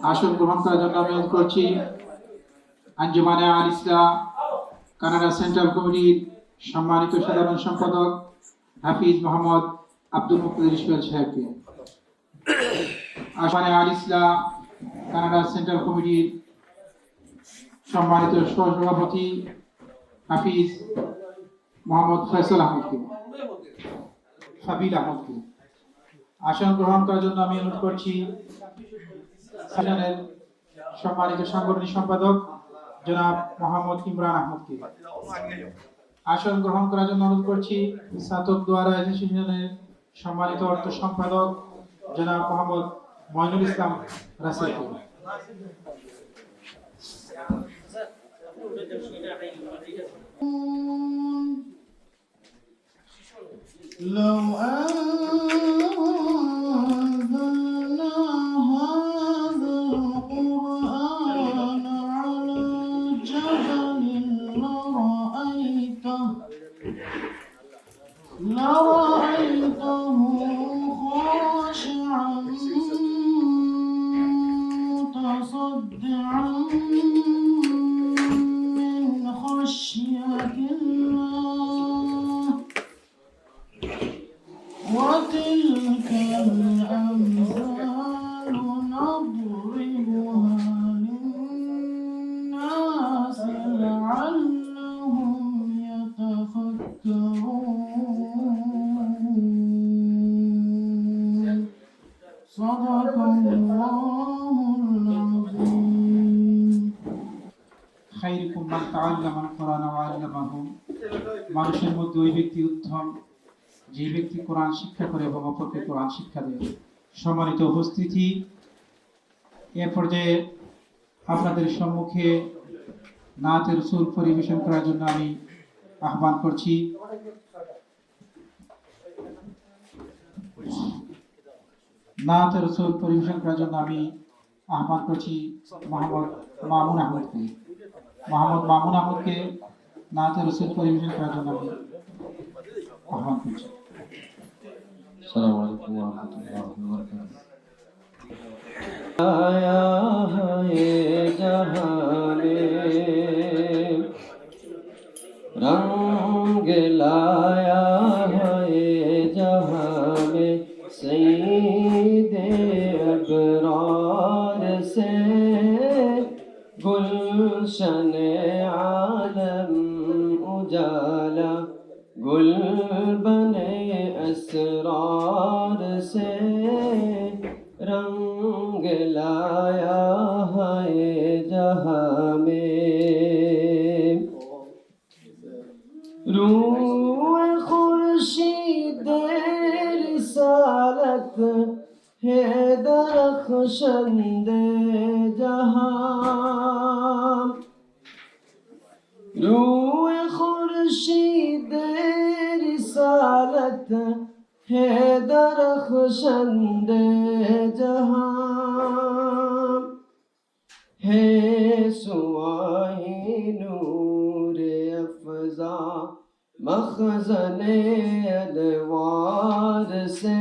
আসন গ্রহণ করার জন্য আমি অনুরোধ করছি আঞ্জুমানে আল ইসলাম কানাডা সেন্ট্রাল কমিটির সম্মানিত সাধারণ সম্পাদক হাফিজ মোহাম্মদ আব্দুল মুক্তাদির ইসমাইল সাহেবকে। আঞ্জুমানে আল ইসলাম কানাডা সেন্ট্রাল কমিটির সম্মানিত সহসভাপতি হাফিজ মোহাম্মদ ফয়সাল আহমদকে, ফাবিল আহমদকে। আসন গ্রহণ করার জন্য আমি অনুরোধ করছি সম্মানিত সাংগঠনিক সম্পাদক জনাব মোহাম্মদ ইমরান আহমদকে। আসন গ্রহণ করার জন্য অনুরোধ করছি স্নাতক দোয়ারা অ্যাসোসিয়েশনের সম্মানিত অর্থ সম্পাদক জনাব মোহাম্মদ মইনুল ইসলাম রাসেলকে। لو أنزلنا هذا القرآن على جبل لرأيته خاشعا متصدعا من خشية الله وتلك الأمثال نضربها للناس لعلهم يتفكرون صدق الله العظيم খায়রুকুম মান তাআল্লামা আল-কুরআন ওয়া আল্লামাহু। মানুষের মধ্যে ওই ব্যক্তি উত্তম যে ব্যক্তি কোরআন শিক্ষা করে এবং অপরকে কোরআন শিক্ষা দেয়। সম্মানিত উপস্থিতি, এ পর্যায়ে আপনাদের সম্মুখে নাতে রাসূল পরিবেশন করার জন্য আমি আহ্বান করছি নাতে রাসূল পরিবেশন করার জন্য আমি আহ্বান করছি মোহাম্মদ মামুন আহমদকে। মোহাম্মদ মামুন আহমদকে নাতে রাসূল পরিবেশন করার জন্য আমি আহ্বান করছি। السلام عليكم ورحمة الله وبركاته. आया है जहां में रंग लाया है जहां में सईदे अबरार से गुलशन आलम उजाला गुल बने असरार से रंग लाया है जहां में रूह खुर्शीद रिसालत है दरख्शंद जहां रूह खुर्शीद रिसालत है दरख्शंद जहां है सुआही नूर अफ़ज़ा मख़ज़ने अनवार से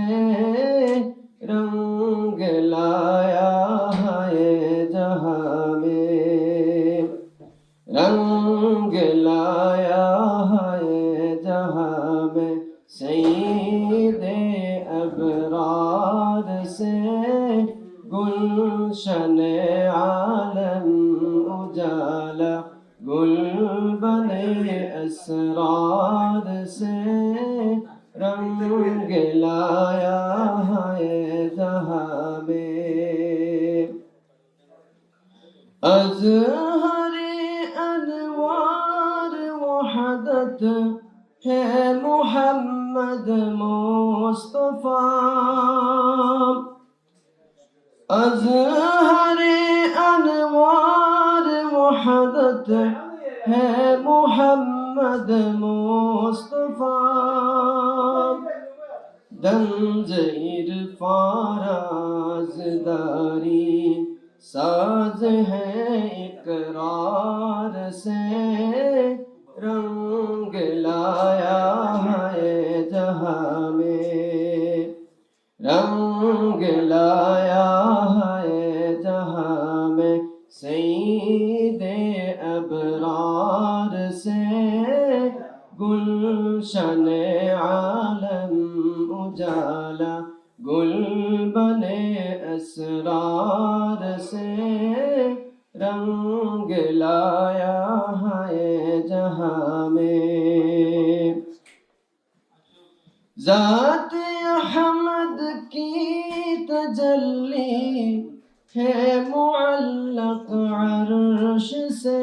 रंग लाया है जहां में रंग लाया है जहां में सईदे अबरार से गुलशन आलम उजाला गुल बने असरार से रंग लाया है जहां में अज़हरे अनवार वहदत है मोहम्मद मुस्तफा अज़हरे अनवार वहदत है मोहम्मद मुस्तफा दंज इरफा राज़दारी साज है इकरार से रंग लाया है जहां में रंग लाया है जहां असरार से रंग लाया है जहां में। ज़ात अहमद की तजल्ली है मुअल्लक़ अर्श से।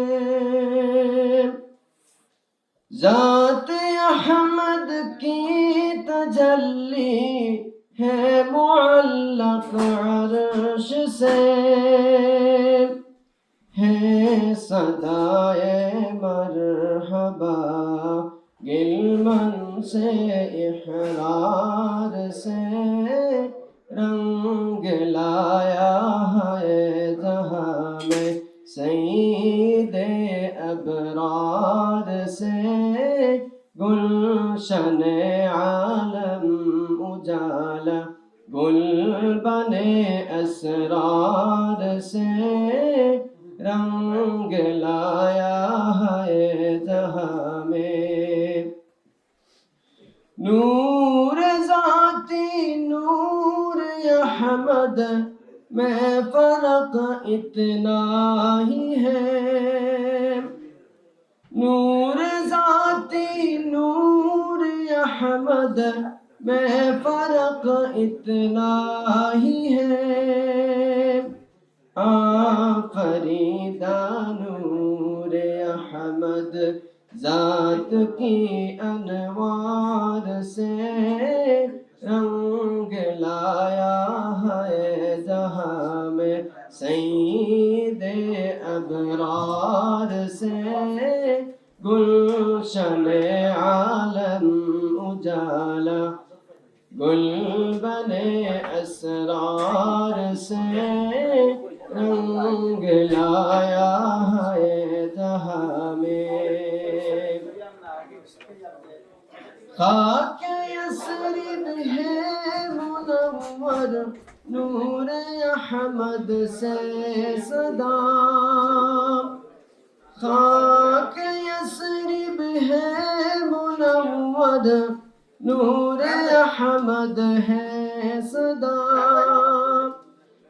ज़ात अहमद की तजल्ली है मुअल्लक़ अर्श से। है सदाए मरहबा गिलमन से इहरार से रंग लाया है जहां में। सईदे अबरार से गुलशन आलम उजाला गुल बने असरार से रंग लाया है जहां में। नूर ज़ाती नूर अहमद में फर्क इतना ही है। नूर ज़ाती नूर अहमद में फर्क इतना ही है। आफरीदा नूर अहमद ज़ात की अनवार से रंग लाया है जहां में। सईदे अबरार से गुलशन आलम उजाला गुल बने असरार से रंग लाया है जहां में। खाके यसरिब है मुनव्वर नूर अहमद से सदा। खाके यसरिब है मुनव्वर नूर अहमद है सदा।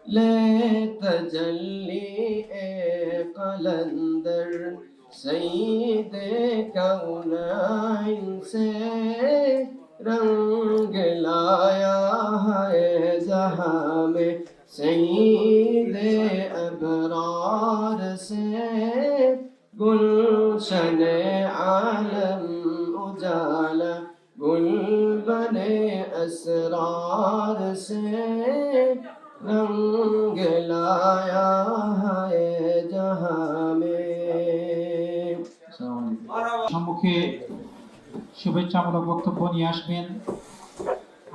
ले तजल्ली ए कलंदर सईदे कौनैन से रंग लाया है जहां में। सईदे अबरार से गुलशन आलम उजाला गुल बने असरार से रंग लाया है जहां में। সম্মুখে শুভেচ্ছামূলক বক্তব্য নিয়ে আসবেন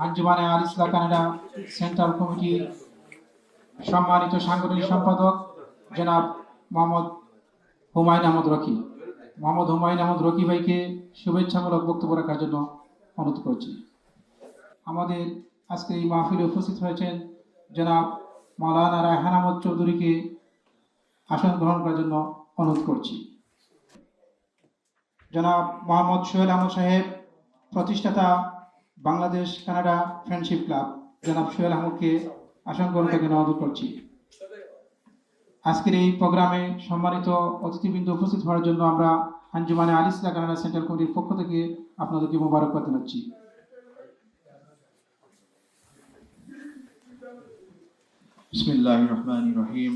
আঞ্জুমানে আল ইসলাহ কানাডা সেন্ট্রাল কমিটির সম্মানিত সাংগঠনিক সম্পাদক জনাব মোহাম্মদ হুমায়ুন আহমদ রকি। মোহাম্মদ হুমায়ুন আহমদ রকি ভাইকে শুভেচ্ছামূলক বক্তব্য রাখার জন্য অনুরোধ করছি। আমাদের আজকে এই মাহফিলে উপস্থিত হয়েছেন জনাব মাওলানা রায়হান আহমদ চৌধুরীকে আসন গ্রহণ করার জন্য অনুরোধ করছি। জনাব মোহাম্মদ সোহেল আহমদ সাহেব, প্রতিষ্ঠাতা বাংলাদেশ কানাডা ফ্রেন্ডশিপ ক্লাব, জনাব সোহেল আহমদকে আসন গ্রহণ করার জন্য অনুরোধ করছি। আজকের এই প্রোগ্রামে সম্মানিত অতিথিবৃন্দ উপস্থিত হওয়ার জন্য আমরা আঞ্জুমানে আল ইসলাহ কানাডা সেন্ট্রাল কমিটির পক্ষ থেকে আপনাদেরকে মোবারকবাদ জানাচ্ছি। बिस्मिल्लाहिर्रहमानिर्रहीम।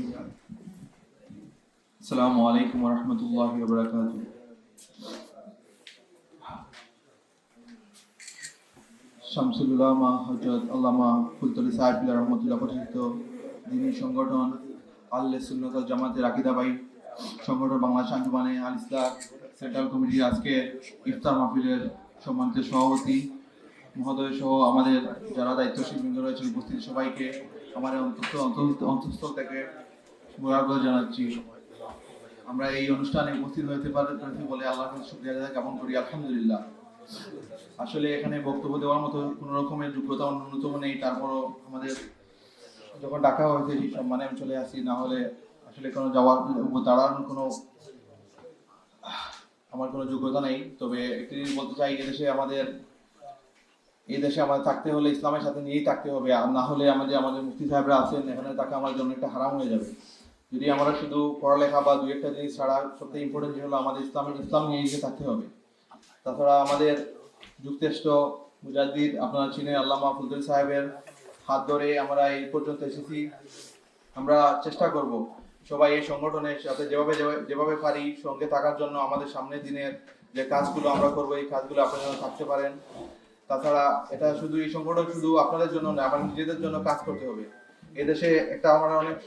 अस्सलामु अलैकुम व रहमतुल्लाहि व बरकातुहू। শামসুল উলামা হযরত আল্লামা ফুলতলি সাহেব রহমতুল্লাহ প্রতিষ্ঠিত দ্বীনি সংগঠন আহলে সুন্নাত ওয়াল জামাতের আকীদাবাহী সংগঠন বাংলাদেশ আঞ্জুমানে আল ইসলাহ সেন্ট্রাল কমিটির আজকে ইফতার মাহফিলের সম্মানিত সভাপতি মহোদয় সহ আমাদের যারা দায়িত্বশীল বৃন্দ রয়েছেন উপস্থিত সবাইকে আমার অন্তঃস্থল থেকে মোবারকবাদ জানাচ্ছি। আমরা এই অনুষ্ঠানে উপস্থিত হতে পারছি বলে আল্লাহর কাছে শুকরিয়া জ্ঞাপন করি, আলহামদুলিল্লাহ। আসলে এখানে বক্তব্য দেওয়ার মতো কোনো রকমের যোগ্যতা ন্যূনতম নেই, তারপরও আমাদের যখন ডাকা হয়েছে সেই সম্মানে আমি চলে আসি, না হলে আসলে কোনো যাওয়ার দাঁড়ানোর কোনো আমার কোনো যোগ্যতা নেই। তবে একটি বলতে চাই, এদেশে আমাদের এই দেশে আমাদের থাকতে হলে ইসলামের সাথে নিয়েই থাকতে হবে, আর না হলে আমাদের মুফতি সাহেবরা আছেন এখানে, তাকে আমাদের জন্য একটা হারাম হয়ে যাবে। যদি আমরা শুধু পড়ালেখা বা দুই একটা জিনিস ছাড়া সবথেকে ইম্পর্টেন্ট জিনিস হলো আমাদের ইসলাম নিয়ে থাকতে হবে। তাছাড়া আমাদের যুক্তরাষ্ট্র মুজাদ্দিদ আপনারা চিনেন আল্লামা ফুলতুলি সাহেবের হাত ধরে আমরা এই পর্যন্ত এসেছি। আমরা চেষ্টা করব সবাই এই সংগঠনের সাথে যেভাবে পারি সঙ্গে থাকার জন্য। আমাদের সামনের দিনের যে কাজগুলো আমরা করবো এই কাজগুলো আপনারা যেন থাকতে পারেন। তাছাড়া এটা শুধু এই সংগঠন শুধু আপনাদের জন্য নয়, আমাদের নিজেদের জন্য কাজ করতে হবে। এদেশে একটা আমরা অনেক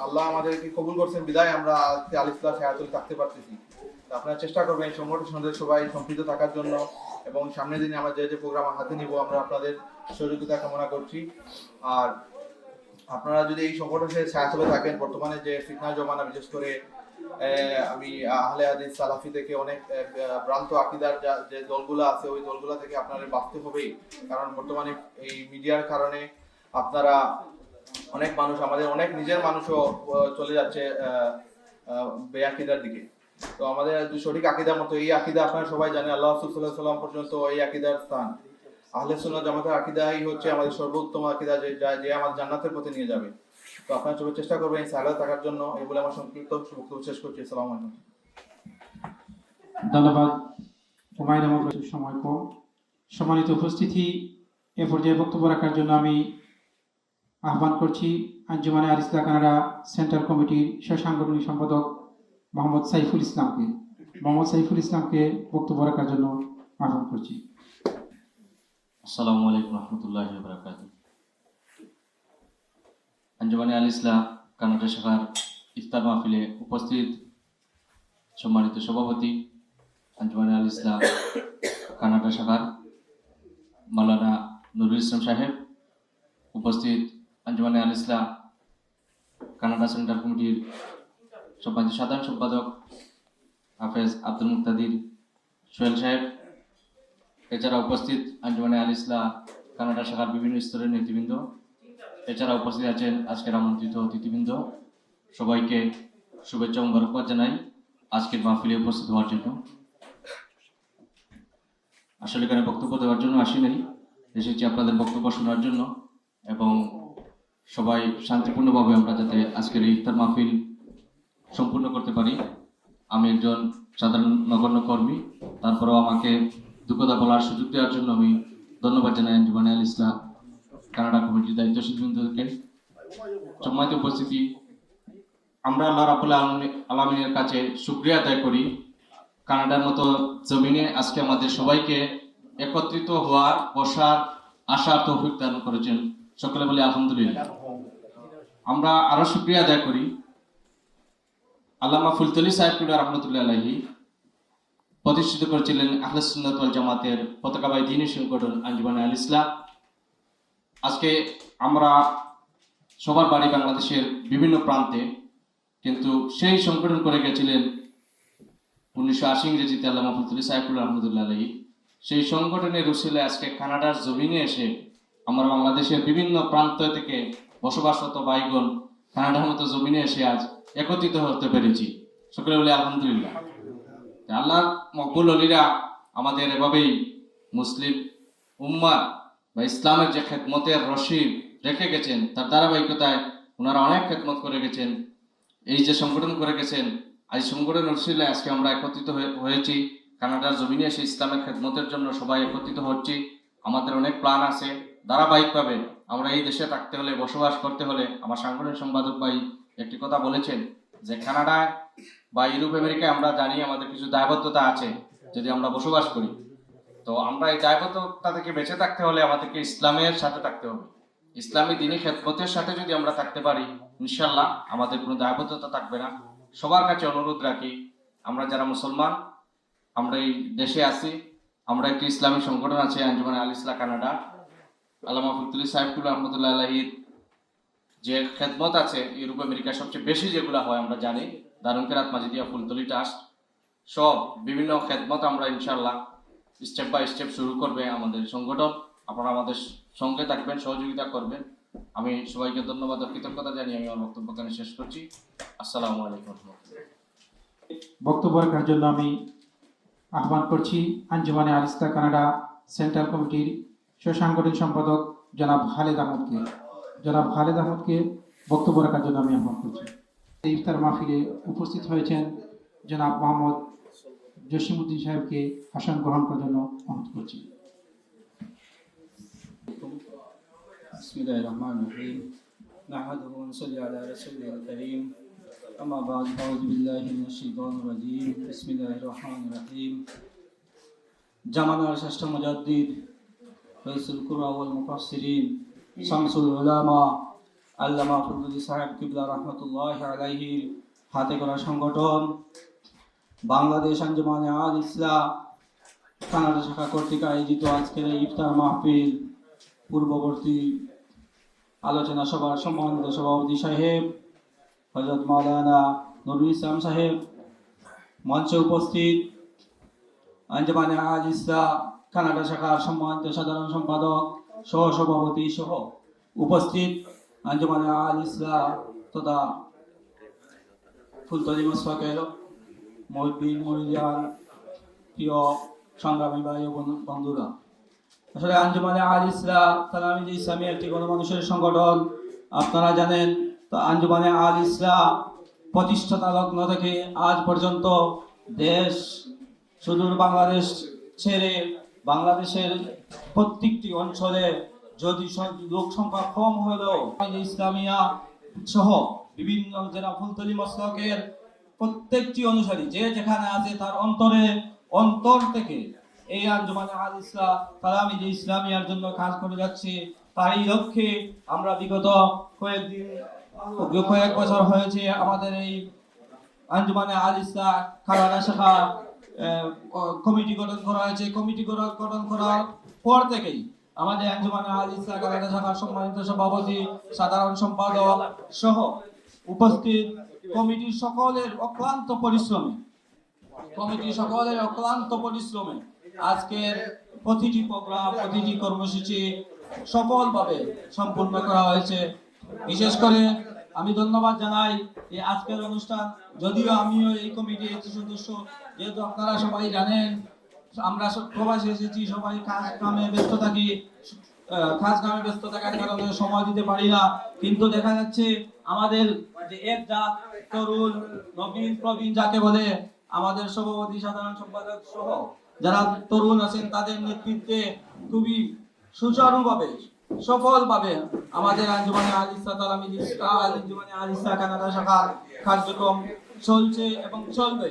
আল্লাহ আমাদেরকে কবুল করছেন বিদায় আমরা আজকে আল ইসলাহ হায়াতুল থাকতে পারতেছি। আপনারা চেষ্টা করবেন এই সংগঠনের সঙ্গে সবাই সম্পৃক্ত থাকার জন্য, এবং সামনের দিনে আমরা যে প্রোগ্রাম হাতে নিব আমরা আপনাদের সহযোগিতা কামনা করছি। আর আপনারা যদি এই সংগঠনের ছায়াতলে থাকেন, বর্তমানে যে ফিতনা জমানা, বিশেষ করে আমি আহলে হাদিস সালাফি থেকে অনেক ভ্রান্ত আকীদার যে দলগুলো আছে ওই দলগুলো থেকে আপনাদের বাঁচতে হবেই। কারণ বর্তমানে এই মিডিয়ার কারণে আপনারা অনেক মানুষ, আমাদের অনেক নিজের মানুষও চলে যাচ্ছে বেআকিদার দিকে। তো আমাদের সঠিক আকীদার মতো এই আকীদা আপনারা সবাই জানেন, আল্লাহ রাসূল সাল্লাল্লাহু আলাইহি ওয়াসাল্লাম পর্যন্ত এই আকীদার স্থান। আহলে সুন্নাত জামাতের আকীদাই হচ্ছে আমাদের সর্বোত্তম আকীদা, যে আমাদের জান্নাতের পথে নিয়ে যাবে। তো আপনারা সবাই চেষ্টা করবেন এই সালাত থাকার জন্য। এই বলে আমার সংক্ষিপ্ত বক্তব্য শেষ করছি। আসসালামু আলাইকুম। ধন্যবাদ। হুমায়ুন আহমদ রশিদ, সময় কম। সম্মানিত উপস্থিতি, এ পর্যায়ে বক্তব্য রাখার জন্য আমি আহ্বান করছি আঞ্জুমানে আল ইসলাহ কানাডা সেন্ট্রাল কমিটির সাংগঠনিক সম্পাদক মোহাম্মদ সাইফুল ইসলামকে বক্তব্য রাখার জন্য আহ্বান করছি। আসসালামু আলাইকুম রহমতুল্লাহি ওয়া বারাকাতুহু। আঞ্জুমানে আল ইসলাহ কানাডা শাখার ইফতার মাহফিলে উপস্থিত সম্মানিত সভাপতি আঞ্জুমানে আল ইসলাহ কানাডা শাখার মাওলানা নুরুল ইসলাম সাহেব, উপস্থিত আঞ্জুমানে আল ইসলাহ কানাডা সেন্ট্রাল কমিটির সম্মানিত সাধারণ সম্পাদক হাফেজ আব্দুল মুক্তাদির সোহেল সাহেব, এছাড়া উপস্থিত আঞ্জুমানে আল ইসলাহ কানাডা শাখার বিভিন্ন স্তরের নেতৃবৃন্দ, এছাড়া উপস্থিত আছেন আজকের আমন্ত্রিত অতিথিবৃন্দ, সবাইকে শুভেচ্ছা ও মোবারকবাদ জানাই আজকের মাহফিলে উপস্থিত হওয়ার জন্য। আসলে এখানে বক্তব্য দেওয়ার জন্য আসি নাই, এসেছি আপনাদের বক্তব্য শোনার জন্য, এবং সবাই শান্তিপূর্ণভাবে আমরা যাতে আজকের এই ইফতার মাহফিল সম্পূর্ণ করতে পারি। আমি একজন সাধারণ নগণ্য কর্মী, তারপরেও আমাকে দুঃখতা বলার সুযোগ দেওয়ার জন্য আমি ধন্যবাদ জানাই আঞ্জুমানে আল ইসলাহ কানাডা কমিটির দায়িত্বশীল বৃন্দকে। সম্মানিত উপস্থিতি, আমরা আল্লাহ রাব্বুল আলামিনের কাছে শুকরিয়া আদায় করি, কানাডার মতো জমিনে আজকে আমাদের সবাইকে একত্রিত হওয়ার, বসার, আশার তৌফিক দান করেছেন। সকলে বলি আলহামদুলিল্লাহ। আমরা আরো শুকরিয়া আদায় করি আল্লামা ফুলতুলি সাহেব রহমতুল্লাহ আলাইহি প্রতিষ্ঠিত করেছিলেন আহলে সুন্নাত ওয়াল জামাতের পতাকাবাহী দ্বীনী সংগঠন আঞ্জুমানে আল ইসলাহ। আজকে আমরা সবার বাড়ি বাংলাদেশের বিভিন্ন প্রান্তে, কিন্তু সেই সংগঠন করে গেছিলেন 1980 ইংরেজিতে আল্লামা ফুলতুলি সাহেব রহমতুল্লাহ আলাইহি। সেই সংগঠনের উসিলায় আজকে কানাডার জমিনে এসে আমরা বাংলাদেশের বিভিন্ন প্রান্ত থেকে বসবাসরত ভাইগণ কানাডার মতো জমিনে এসে আজ একত্রিত হতে পেরেছি। সকলে বলে আলহামদুলিল্লাহ। আল্লাহর মকবুল অলিরা আমাদের এভাবেই মুসলিম উম্মাহ বা ইসলামের যে খেদমতের রশিদ রেখে গেছেন, তার ধারাবাহিকতায় ওনারা অনেক খেদমত করে গেছেন। এই যে সংগঠন করে গেছেন, আজ সংগঠনের রশিলায় আজকে আমরা একত্রিত হয়েছি কানাডার জমিনে এসে ইসলামের খেদমতের জন্য সবাই একত্রিত হচ্ছি। আমাদের অনেক প্ল্যান আছে, ধারাবাহিকভাবে আমরা এই দেশে থাকতে হলে, বসবাস করতে হলে। আমার সাংগঠনিক সম্পাদক ভাই একটি কথা বলেছেন যে কানাডায় বা ইউরোপ আমেরিকায় আমরা জানি আমাদের কিছু দায়বদ্ধতা আছে যদি আমরা বসবাস করি। তো আমরা এই দায়বদ্ধতা থেকে বেঁচে থাকতে হলে আমাদেরকে ইসলামের সাথে থাকতে হবে। ইসলামী দ্বীনী খেদমতের সাথে যদি আমরা থাকতে পারি, ইনশাআল্লাহ আমাদের কোনো দায়বদ্ধতা থাকবে না। সবার কাছে অনুরোধ রাখি, আমরা যারা মুসলমান, আমরা এই দেশে আছি, আমরা একটি ইসলামী সংগঠন আছে আঞ্জুমানে আল ইসলাহ কানাডা। আল্লামা ফুলতুলি সাহেব রহমতুল্লাহ আলাইহির যে খেদমত আছে ইউরোপ আমেরিকা সবচেয়ে বেশি যেগুলো হয় আমরা জানি, দারুন কেরাত মাজিদিয়া ফুলতলি ট্রাস্ট সব বিভিন্ন খেদমত আমরা ইনশাআল্লাহ স্টেপ বাই স্টেপ শুরু করবে আমাদের সংগঠন। আপনারা আমাদের সঙ্গে থাকবেন, সহযোগিতা করবেন। আমি সবাইকে ধন্যবাদ ও কৃতজ্ঞতা জানিয়ে আমি আমার বক্তব্য এখানে শেষ করছি। আসসালামু আলাইকুম। বক্তব্য রাখার জন্য আমি আহ্বান করছি আঞ্জুমানে আল ইসলাহ কানাডা সেন্ট্রাল কমিটির সাংগঠনিক সম্পাদক জনাব খালেদ আহমদকে বক্তব্য রাখার জন্য আমি আহ্বান করছি। এই ইফতার মাহফিলে উপস্থিত হয়েছেন জনাব মোহাম্মদ জসিমউদ্দিন সাহেবকে আসন গ্রহণ করার জন্য অনুরোধ করছি। بسم الله الرحمن الرحيم نحمده ونصلي على رسوله الكريم أما بعد أعوذ بالله من الشيطان الرجيم بسم الله الرحمن الرحيم জামানার শ্রেষ্ঠ মুজাদ্দিদ রইসুল কুরআন ওয়াল মুফাসসিরিন শামসুল উলামা আল্লামা ফজলুল সাহেব কিবলা রাহমাতুল্লাহি আলাইহি হাতে গড়া সংগঠন বাংলাদেশ আঞ্জুমানে আল ইসলাম কানাডা শাখা কর্তৃক আয়োজিত আজকের এই ইফতার মাহফিল পূর্ববর্তী আলোচনা সভার সম্মানিত সভাপতি সাহেব হযরত মাওলানা নুরুল ইসলাম সাহেব, মঞ্চে উপস্থিত আঞ্জুমানে আল ইসলাম কানাডা শাখার সম্মানিত সাধারণ সম্পাদক সহ সভাপতি সহ উপস্থিত আঞ্জুমানে আল ইসলাম তথা ফুলতলি মসফাকের মুহিব্বিন মুরিদান, প্রিয় সংগ্রামী ভাই ও বন্ধুরা, আসলে আঞ্জুমানে আল ইসলাম তালামিজ ইসলামী একটি গণমানুষের সংগঠন। আপনারা জানেন তো আঞ্জুমানে আল ইসলাম প্রতিষ্ঠাতা লগ্ন থেকে আজ পর্যন্ত দেশ সুদূর বাংলাদেশ ছেড়ে বাংলাদেশের প্রত্যেকটি অঞ্চলে যদি লোক সংখ্যা কম হলেও ইসলামিয়া সহ বিভিন্ন জেলা ফুলতলি মসলকের প্রত্যেকটি অনুসারী যে যেখানে আছে তার অন্তর থেকে এই আঞ্জুমানে আল ইসলাম তালামিজ ইসলামিয়ার জন্য কাজ করে যাচ্ছে। তারই লক্ষ্যে আমরা বিগত কয়েক বছর হয়েছে আমাদের এই আঞ্জুমানে আল ইসলাম কানাডা শাখা কমিটি গঠন করা হয়েছে। কমিটি গঠন করার পর থেকেই আমাদের আঞ্জুমানে আল ইসলাম কানাডা শাখার সম্মানিত সভাপতি, সাধারণ সম্পাদক সহ উপস্থিত কমিটির সকলের অক্লান্ত পরিশ্রমে আজকের প্রতিটি প্রোগ্রাম প্রতিটি কর্মসূচি সফলভাবে সম্পূর্ণ করা হয়েছে। বিশেষ করে আমি ধন্যবাদ জানাই এই আজকের অনুষ্ঠান, যদিও আমিও এই কমিটির একটি সদস্য, যেহেতু আপনারা সবাই জানেন আমরা প্রবাসে এসেছি, সবাই কাজ কামে ব্যস্ত থাকার কারণে সময় দিতে পারি না। কিন্তু দেখা যাচ্ছে আমাদের যে এক জাত তরুণ নবীন প্রবীণ যাকে বলে আমাদের সভাপতি, সাধারণ সম্পাদক সহ যারা তরুণ আছেন তাদের নেতৃত্বে খুবই সুচারুভাবে সফলভাবে আমাদের আঞ্জুমানে আল ইসলাম তালামিজ আঞ্জুমানে আল ইসলাম কানাডা শাখার কার্যক্রম চলছে এবং চলবে।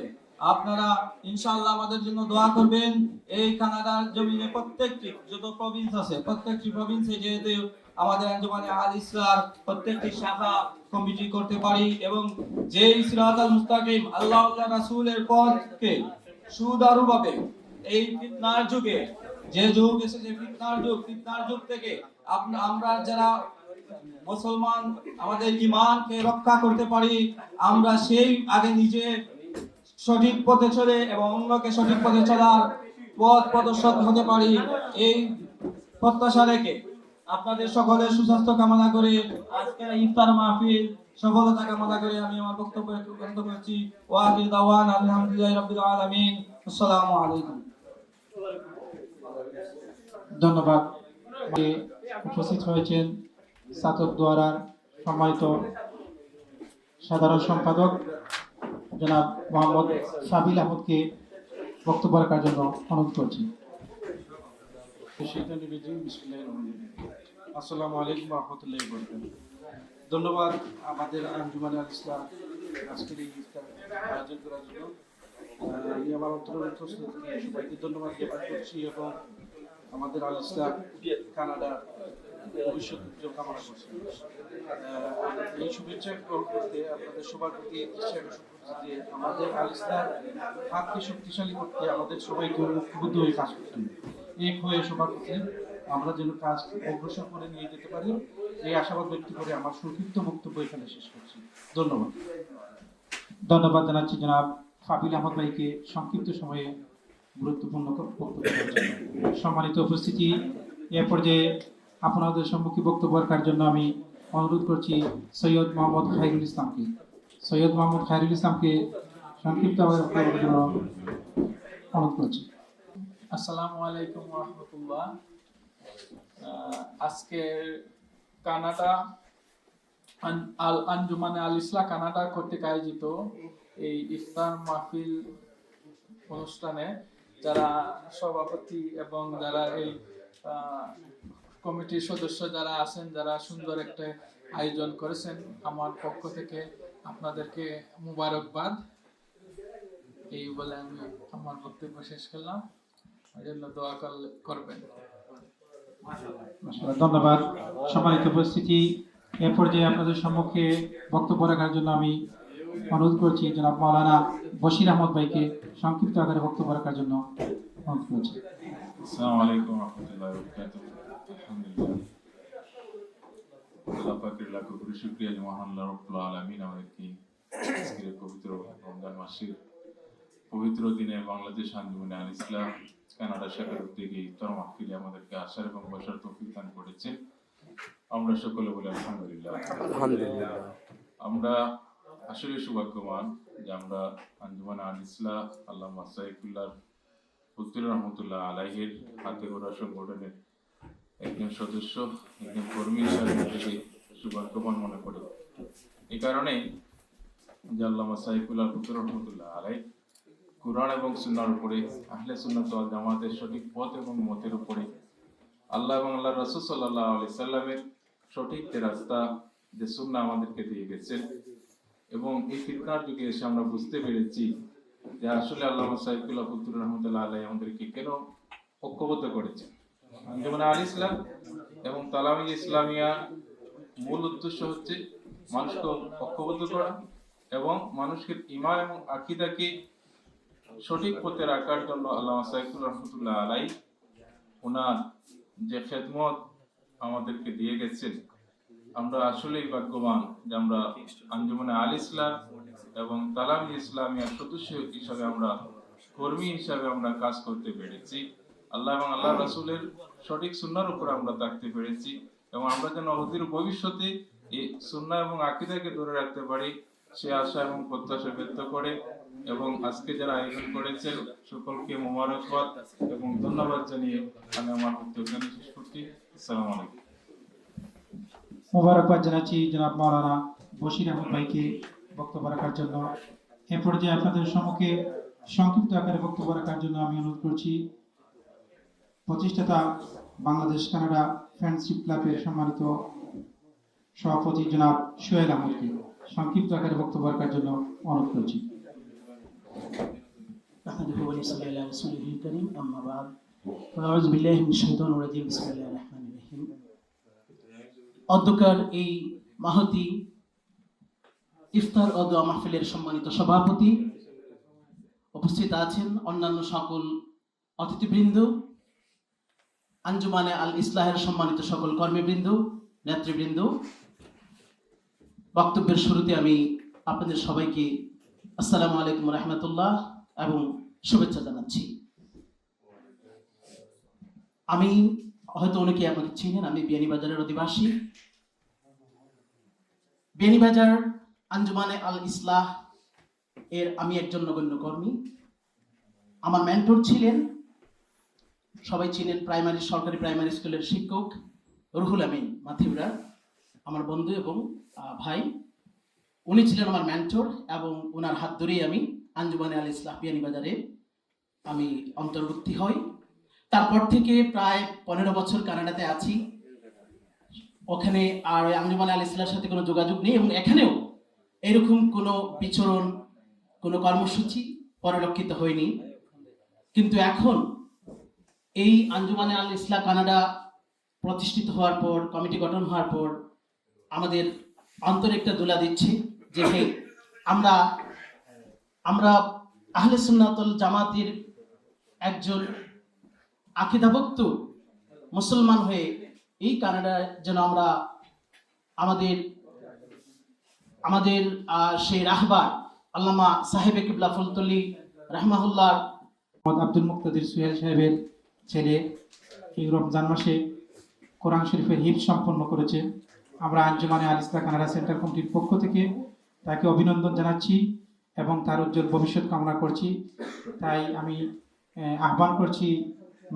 আপনারা ইনশাআল্লাহ আমাদের জন্য দোয়া করবেন। এই কানাডার জমিনে প্রত্যেকটি যত প্রভিন্স আছে প্রত্যেকটি প্রভিন্সে যেহেতু আমাদের আঞ্জুমানে আল ইসলাম প্রত্যেকটি শাখা কমিটি করতে পারি এবং যে সিরাতাল মুস্তাকিম আল্লাহ রাসূলের পথকে সুদারুভাবে এই ফিতনার যুগে যে যুগ এসেছে ফিতনার যুগ থেকে আমরা যারা মুসলমান আমাদের ঈমানকে রক্ষা করতে পারি, আমরা সেই আগে নিজে সঠিক পথে চলে এবং অন্যকে সঠিক পথে চলার পথ প্রদর্শক হতে পারি, এই প্রত্যাশা রেখে আপনাদের সকলের সুস্বাস্থ্য কামনা করে আজকের ইফতার মাহফিল সফলতা কামনা করে আমি আমার বক্তব্য বন্ধ করছি। ওয়া আখিরু দাওয়ানা আলহামদুলিল্লাহি রাব্বিল আলামিন। আসসালামু আলাইকুম। ধন্যবাদ। উপস্থিত হয়েছেন সাতক দোয়ারার সম্মানিত সাধারণ সম্পাদক জনাব মোহাম্মদ সাবিল আহমদকে বক্তব্য রাখার জন্য অনুরোধ করছি। আসসালামু আলাইকুম রহমতুল্লাহি ওয়া বারাকাতুহু। ধন্যবাদ আমাদের আঞ্জুমানে আল ইসলাম আজকের এই ইফতার আয়োজন করার জন্য। আমি আমার অন্তর্গত সবাইকে ধন্যবাদ জ্ঞাপন করছি এবং আমাদের আল ইসলাম কানাডা ভবিষ্যৎ উজ্জ্বল কামনা করছি। এই শুভেচ্ছা গ্রহণ করতে আপনাদের সবার প্রতি দৃষ্টি আকর্ষণ করছি যে আমাদের আল ইসলাম হাতকে শক্তিশালী করতে আমাদের সবাইকে ঐক্যবদ্ধ হয়ে কাজ করতে হবে। এক হয়ে সবার প্রতি আমরা যেন কাজ অগ্রসর করে নিয়ে যেতে পারি, এই আশাবাদ ব্যক্ত করে আমার সংক্ষিপ্ত বক্তব্য এখানে শেষ করছি। ধন্যবাদ। ধন্যবাদ জানাচ্ছি জনাব ফাবিল আহমদ ভাইকে সংক্ষিপ্ত সময়ে গুরুত্বপূর্ণ বক্তব্য দেওয়ার জন্য। সম্মানিত উপস্থিতি, এ পর্যায়ে আপনাদের সম্মুখে বক্তব্য রাখার জন্য আমি অনুরোধ করছি সৈয়দ মোহাম্মদ খায়রুল ইসলামকে সংক্ষিপ্ত বক্তব্যের জন্য অনুরোধ করছি। আসসালামু আলাইকুম ওয়া রাহমাতুল্লাহ। আজকে কানাডা আল আঞ্জুমানে আল ইসলাহ কানাডা কর্তৃক আয়োজিত এই ইফতার মাহফিল অনুষ্ঠানে যারা সভাপতি এবং যারা এই কমিটির সদস্য যারা আছেন, যারা সুন্দর একটা আয়োজন করেছেন, আমার পক্ষ থেকে আপনাদেরকে মুবারকবাদ। এই বলে আমি আমার বক্তব্য শেষ করলাম। এই জন্য দোয়া করবেন। ধন্যবাদ। সম্মানিত উপস্থিতি, এ পর্যায়ে আপনাদের সম্মুখে বক্তব্য রাখার জন্য আমি অনুরোধ করছি জনাব মাওলানা বশির আহমদ ভাইকে সংক্ষিপ্ত আকারে বক্তব্য রাখার জন্য অনুরোধ করছি। আসসালামু আলাইকুম ওয়া রাহমাতুল্লাহি ওয়া বারাকাতুহু। আলহামদুলিল্লাহ, আল্লাহ পাকের লাখো কোটি শুকরিয়া যে মহান আল্লাহ রাব্বুল আলামিন আমাদেরকে আজকের পবিত্র রমজান মাসের পবিত্র দিনে বাংলাদেশ আঞ্জুমানে আল ইসলাম কানাডা শাখার উদ্যোগে ইফতার মাহফিলে আমাদেরকে আসার এবং বসার তৌফিক দান করেছেন। আমরা সকলে বলি আলহামদুলিল্লাহ। আলহামদুলিল্লাহ। আমরা আসলে সৌভাগ্যবান যে আমরা আঞ্জুমান আল ইসলাম আল্লামা সাইফুল্লাহ ফজলুর রহমতুল্লাহ আলাইহির হাতে গড়া সংগঠনের একজন সদস্য, একজন কর্মী হিসাবে নিজেকে সৌভাগ্যবান মনে করি। এই কারণে যে আল্লামা সাইফুল্লাহ ফজলুর রহমতুল্লাহ আলাইহি কুরআন এবং সুন্নাহর উপরে, আহলে সুন্নাত ওয়াল জামাতের সঠিক পথ এবং মতের উপরে, আল্লাহ এবং আল্লাহর রাসূল সাল্লাল্লাহু আলাইহি সাল্লামের সঠিক যে রাস্তা, যে সুন্নাহ আমাদেরকে দিয়ে গেছেন, এবং এই ফিতনার যুগে এসে আমরা বুঝতে পেরেছি যে আসলে আল্লামা সাইফুল্লাহ ফজলুর রহমতুল্লাহ আলাইহি আমাদেরকে কেন ঐক্যবদ্ধ করেছেন। আঞ্জুমান আল ইসলাম এবং তালামি ইসলামিয়া মূল উদ্দেশ্য হচ্ছে মানুষকে ঐক্যবদ্ধ করা এবং মানুষের ঈমান এবং আকীদাকে সঠিক পথে রাখার জন্য আল্লামা সাইফুল্লাহ রহমতুল্লাহ আলাইহি ওনার যে খেদমত আমাদেরকে দিয়ে গেছেন, আমরা আসলেই ভাগ্যবান যে আমরা আঞ্জুমানে আল ইসলাম এবং তালামি ইসলামিয়ার সদস্য হিসাবে, আমরা কর্মী হিসাবে আমরা কাজ করতে পেরেছি। আল্লাহ এবং আল্লাহ রাসূলের সঠিক সুন্নাহর উপর আমরা থাকতে পেরেছি এবং আমরা যেন অদূর ভবিষ্যতে এই সুন্নাহ এবং আকীদাকে ধরে রাখতে পারি সে আশা এবং প্রত্যাশা ব্যক্ত করে, এবং আজকে যারা আয়োজন করেছেন সকলকে মোবারকবাদ এবং ধন্যবাদ জানিয়ে আমি আমার বক্তব্য শেষ করছি। আসসালামু আলাইকুম। মোবারকবাদ জানাচ্ছি জনাব মাওলানা বশির আহমদ ভাইকে বক্তব্য রাখার জন্য। এ পর্যায়ে আপনাদের সম্মুখে সংক্ষিপ্ত আকারে বক্তব্য রাখার জন্য আমি অনুরোধ করছি প্রতিষ্ঠাতা বাংলাদেশ কানাডা ফ্রেন্ডশিপ ক্লাবের সম্মানিত সভাপতি জনাব সোহেল আহমদকে সংক্ষিপ্ত আকারে বক্তব্য রাখার জন্য অনুরোধ করছি। أحمده ونصلي على رسوله الكريم أما بعد فأعوذ بالله من الشيطان الرجيم بسم الله الرحمن الرحيم অধ্যকার এই মাহতি ইফতার ও দোয়া মাহফিলের সম্মানিত সভাপতি, উপস্থিত আছেন অন্যান্য সকল অতিথিবৃন্দ, আঞ্জুমানে আল ইসলাহের সম্মানিত সকল কর্মীবৃন্দ, নেতৃবৃন্দ, বক্তব্যের শুরুতে আমি আপনাদের সবাইকে আসসালামু আলাইকুম রহমতুল্লাহ এবং শুভেচ্ছা জানাচ্ছি। আমি হয়তো অনেকে আমাকে চিনেন, আমি বিয়ানীবাজারের অধিবাসী। বিয়ানীবাজার আঞ্জুমানে আল ইসলাহ এর আমি একজন নগণ্য কর্মী। আমার মেন্টর ছিলেন, সবাই চিনেন, সরকারি প্রাইমারি স্কুলের শিক্ষক রুহুল আমিন মাথিউরা, আমার বন্ধু এবং ভাই। উনি ছিলেন আমার মেন্টর এবং ওনার হাত ধরেই আমি আঞ্জুমানে আল ইসলাহ বিয়ানীবাজারে আমি অন্তর্ভুক্তি হই। তারপর থেকে প্রায় 15 বছর কানাডাতে আছি। ওখানে আর আঞ্জুমানে আল ইসলামের সাথে কোনো যোগাযোগ নেই এবং এখানেও এরকম কোনো বিচরণ, কোনো কর্মসূচি পরিলক্ষিত হয়নি। কিন্তু এখন এই আঞ্জুমানে আল ইসলাম কানাডা প্রতিষ্ঠিত হওয়ার পর, কমিটি গঠন হওয়ার পর আমাদের অন্তরে একটা দোলা দিচ্ছে যে হে, আমরা আহলে সুন্নাত ওয়াল জামাতের একজন আকীদাভুক্ত মুসলমান হয়ে এই কানাডায় যেন আমরা আমাদের সেই রাহবার আল্লামা সাহেবে কিবলা ফুলতলি রাহমাহুল্লাহ আব্দুল মুক্তাদির সুহেল সাহেবের ছেলে এই রমজান মাসে কোরআন শরীফের হিফজ সম্পন্ন করেছে। আমরা আঞ্জুমানে আল ইসলাহ কানাডা সেন্টার কমিটির পক্ষ থেকে তাকে অভিনন্দন জানাচ্ছি এবং তার উজ্জ্বল ভবিষ্যৎ কামনা করছি। তাই আমি আহ্বান করছি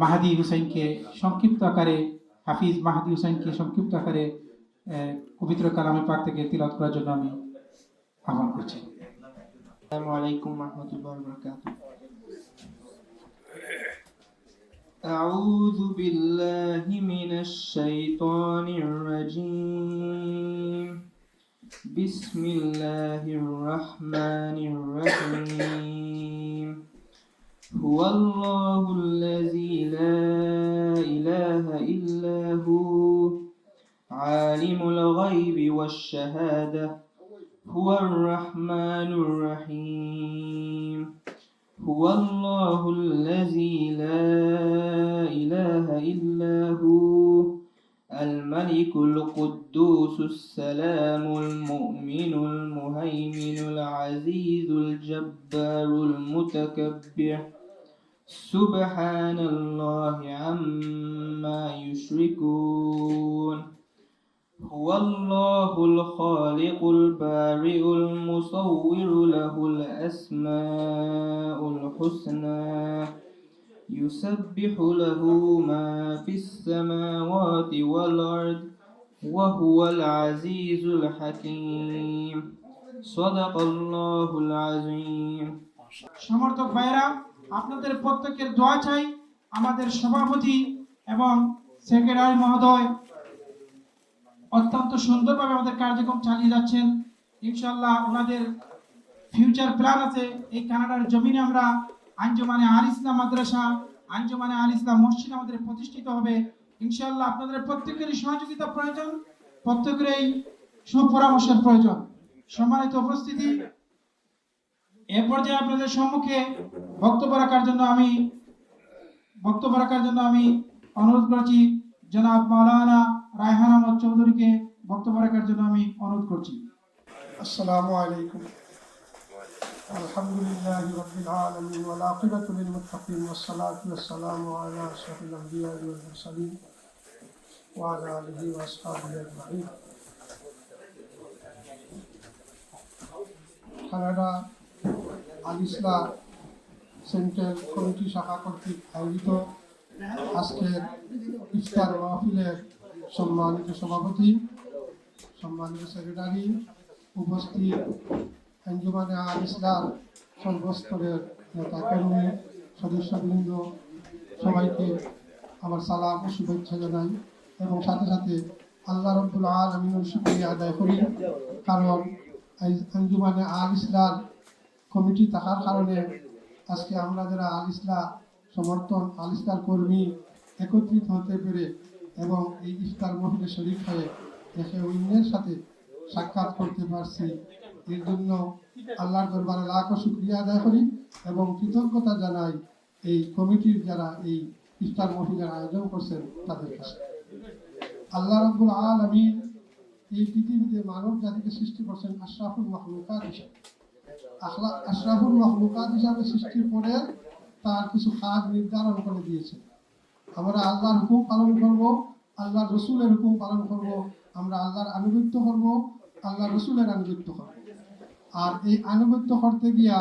মাহাদি হুসাইনকে সংক্ষিপ্ত আকারে হাফিজ মাহাদি হুসাইনকে সংক্ষিপ্ত আকারে পবিত্র কালামে পাক থেকে তিলাওয়াত করার জন্য আমি আহ্বান করছি। আসসালামু আলাইকুম রহমতুল্লাহ বারাকাতুহু। أعوذ بالله من الشيطان الرجيم. بسم الله الرحمن الرحيم. هو الله الذي لا إله إلا هو عالم الغيب والشهادة هو الرحمن الرحيم. هو الله الذي لا إله إلا هو الملك القدوس السلام المؤمن المهيمن العزيز الجبار المتكبر سبحان الله عما يشركون. هو الله الخالق البارئ المصور له الأسماء الحسنى يسبح له ما في السماوات والأرض وهو العزيز الحكيم. صدق الله العظيم. সমর্থক ভাইরা, আপনাদের প্রত্যেকের দোয়া চাই। আমাদের সভাপতি এবং সেক্রেটারি মহোদয় অত্যন্ত সুন্দরভাবে আমাদের কার্যক্রম চালিয়ে যাচ্ছেন। ইনশাআল্লাহ ওনাদের ফিউচার প্ল্যান আছে এই কানাডার জমিনে আমরা আঞ্জুমানে আল ইসলাম মাদ্রাসা, আঞ্জুমানে আল ইসলাম মসজিদ আমাদের প্রতিষ্ঠিত হবে। ইনশাআল্লাহ আপনাদের প্রত্যেকেরই সহযোগিতা প্রয়োজন, প্রত্যেকেরই সুপরামর্শের প্রয়োজন। সম্মানিত উপস্থিতি, এ পর্যায়ে আপনাদের সম্মুখে বক্তব্য রাখার জন্য আমি অনুরোধ করছি জনাব মাওলানা রায়হান আহমদ চৌধুরীকে বক্তব্য রাখার জন্য আমি অনুরোধ করছি। আসসালামু আলাইকুম। আলহামদুলিল্লাহি রাব্বিল আলামিন ওয়াল আকিবাতু লিল মুত্তাকিন ওয়াসসালাতু ওয়াসসালামু আলা আশরাফিল আমবিয়া ওয়াল মুরসালিন ওয়া আলা আলিহি ওয়া আসহাবিহি আজমাইন। কানাডা আল ইসলাম সেন্ট্রাল কমিটি শাখা কর্তৃক আয়োজিত আজকের ইফতার মাহফিলের সম্মানিত সভাপতি, সম্মানিত সেক্রেটারি, উপস্থিত আঞ্জুমানে আল ইসলাম সর্বস্তরের নেতাকর্মী, সদস্যবৃন্দ, সবাইকে আমার সালাম ও শুভেচ্ছা জানাই এবং সাথে সাথে আল্লাহ রাব্বুল আলামিনের শুকরিয়া আদায় করি। কারণ আঞ্জুমানে আল ইসলাম কমিটি থাকার কারণে আজকে আমরা যারা আল ইসলাম সমর্থন, আল ইসলাম কর্মী একত্রিত হতে পেরে এবং এই ইফতার মাহফিলে শরীক হয়ে একে অন্যের সাথে সাক্ষাৎ করতে পারছি, এর জন্য আল্লাহর দরবারে লাখ শুকরিয়া আদায় করি এবং কৃতজ্ঞতা জানাই এই কমিটির যারা এই ইফতার মাহফিলের আয়োজন করছেন তাদের কাছে। আল্লাহ রাব্বুল আলামিন এই পৃথিবীতে মানব জাতিকে সৃষ্টি করছেন আশরাফুল মাখলুকাত হিসেবে। আশরাফুল মাখলুকাত হিসাবে সৃষ্টির পরে তার কিছু কাজ নির্ধারণ করে দিয়েছে। আমরা আল্লাহর হুকুম পালন করব, আল্লাহর রসুলের হুকুম পালন করব, আমরা আল্লাহর আনুগত্য করব, আল্লাহ রসুলের আনুগত্য করব। আর এই আনুগত্য করতে গিয়া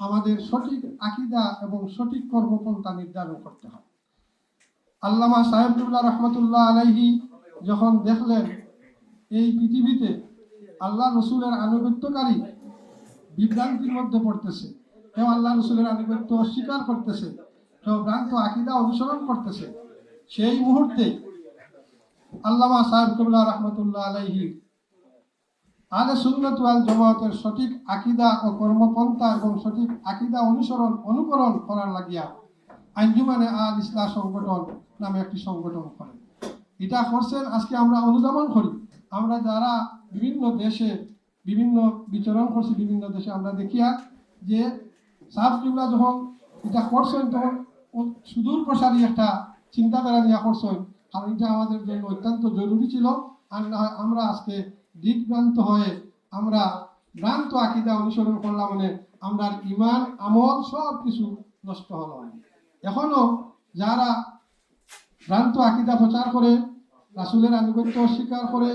আমাদের সঠিক আকীদা এবং সঠিক কর্মপন্থা নির্ধারণ করতে হয়। আল্লামা সাহেবুল্লাহ রহমতুল্লাহ আলাইহি যখন দেখলেন এই পৃথিবীতে আল্লাহ রসুলের আনুগত্যকারী বিভ্রান্তির মধ্যে পড়তেছে, কেউ আল্লাহ রসুলের আনুগত্য অস্বীকার করতেছে, কেউ ভ্রান্ত আকীদা অনুসরণ করতেছে, সেই মুহূর্তে আল্লামা সাহেবুল্লাহ রহমতুল্লাহ আলাইহি আহলে সুন্নাত ওয়াল জামাতের সঠিক আকীদা ও কর্মপন্থা এবং সঠিক আকীদা অনুকরণ করার লাগিয়া আঞ্জুমানে আল ইসলাম সংগঠন নামে একটি সংগঠন করেন। এটা করছেন আজকে আমরা অনুধাবন করি। আমরা যারা বিভিন্ন দেশে বিভিন্ন বিচরণ করছি, বিভিন্ন দেশে আমরা দেখিয়া যে সাহেবুল্লাহ যখন এটা করছেন তখন সুদূর প্রসারী একটা চিন্তাধারা নিয়ে করছেন, কারণ এটা আমাদের জন্য অত্যন্ত জরুরি ছিল। আর আমরা আজকে দিকভ্রান্ত হয়ে আমরা ভ্রান্ত আকীদা অনুসরণ করলাম, মানে আমরা ঈমান আমল সব কিছু নষ্ট হলো। এখনো যারা ভ্রান্ত আকীদা প্রচার করে, রাসূলের আনুগত্য অস্বীকার করে,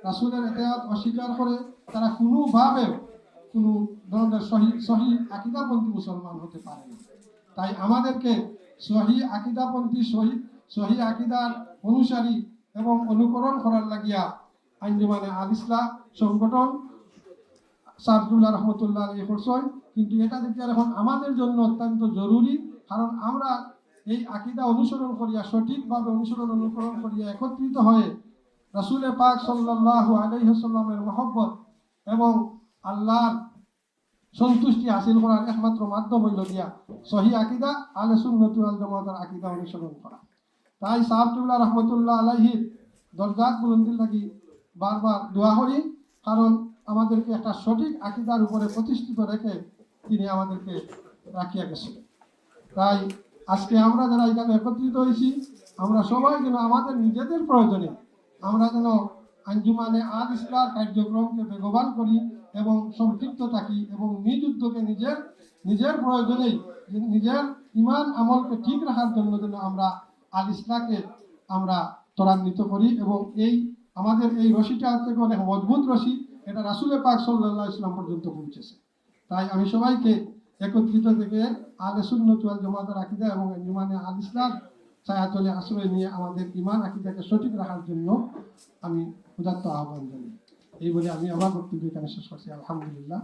রাসূলের ইতাআত অস্বীকার করে, তারা কোনোভাবে কোনো ধরনের সহি আকীদাপন্থী মুসলমান হতে পারে না। তাই আমাদেরকে সহি আকীদাপন্থী সহি আকীদার অনুসারী এবং অনুকরণ করার লাগিয়া আঞ্জুমানে আল ইসলাহ সংগঠন সাবদুল্লাহ রহমতুল্লাহ আলাইহি করছেন। কিন্তু এটা দেখতে এখন আমাদের জন্য অত্যন্ত জরুরি, কারণ আমরা এই আকীদা অনুসরণ করিয়া সঠিকভাবে অনুকরণ করিয়া একত্রিত হয়ে রাসূল পাক সাল্লাল্লাহু আলাইহি ওয়াসাল্লামের মহব্বত এবং আল্লাহর সন্তুষ্টি হাসিল করার একমাত্র মাধ্যম হইল গিয়া সহিহ আকীদা আহলে সুন্নাত ওয়াল জামাতের আকীদা অনুসরণ করা। তাই সাহাবতুল্লাহ রহমতুল্লাহ আলাইহির দরজাত বুলন্দির লাগি বারবার দোয়া করি, কারণ আমাদেরকে একটা সঠিক আকীদার উপরে প্রতিষ্ঠিত রেখে তিনি আমাদেরকে রাখিয়া গেছিলেন। তাই আজকে আমরা যারা এখানে একত্রিত হয়েছি, আমরা সবাই যেন আমাদের নিজেদের প্রয়োজনে আমরা যেন আঞ্জুমানে আল ইসলাহ কার্যক্রমকে বেগবান করি এবং সম্পৃক্ত থাকি এবং নিজ উদ্যোগে নিজের প্রয়োজনেই নিজের ইমান আমলকে ঠিক রাখার জন্য যেন আমরা আল ইসলাহকে আমরা ত্বরান্বিত করি। এবং এই আমাদের এই রশিটা হচ্ছে অনেক মজবুত রশি, এটা রাসূল পাক সাল্লাল্লাহু আলাইহি ওয়াসাল্লাম পর্যন্ত পৌঁছেছে। তাই আমি সবাইকে একত্রিত থেকে আহলে সুন্নাত ওয়াল জামাতের আকীদা এবং আঞ্জুমানে আল ইসলাহ ছায়াতলে আশ্রয় নিয়ে আমাদের ঈমান আকীদাকে সঠিক রাখার জন্য আমি উদাত্ত আহ্বান জানাই। এই বলে আমি আমার বক্তব্য এখানে শেষ করছি। আলহামদুলিল্লাহ।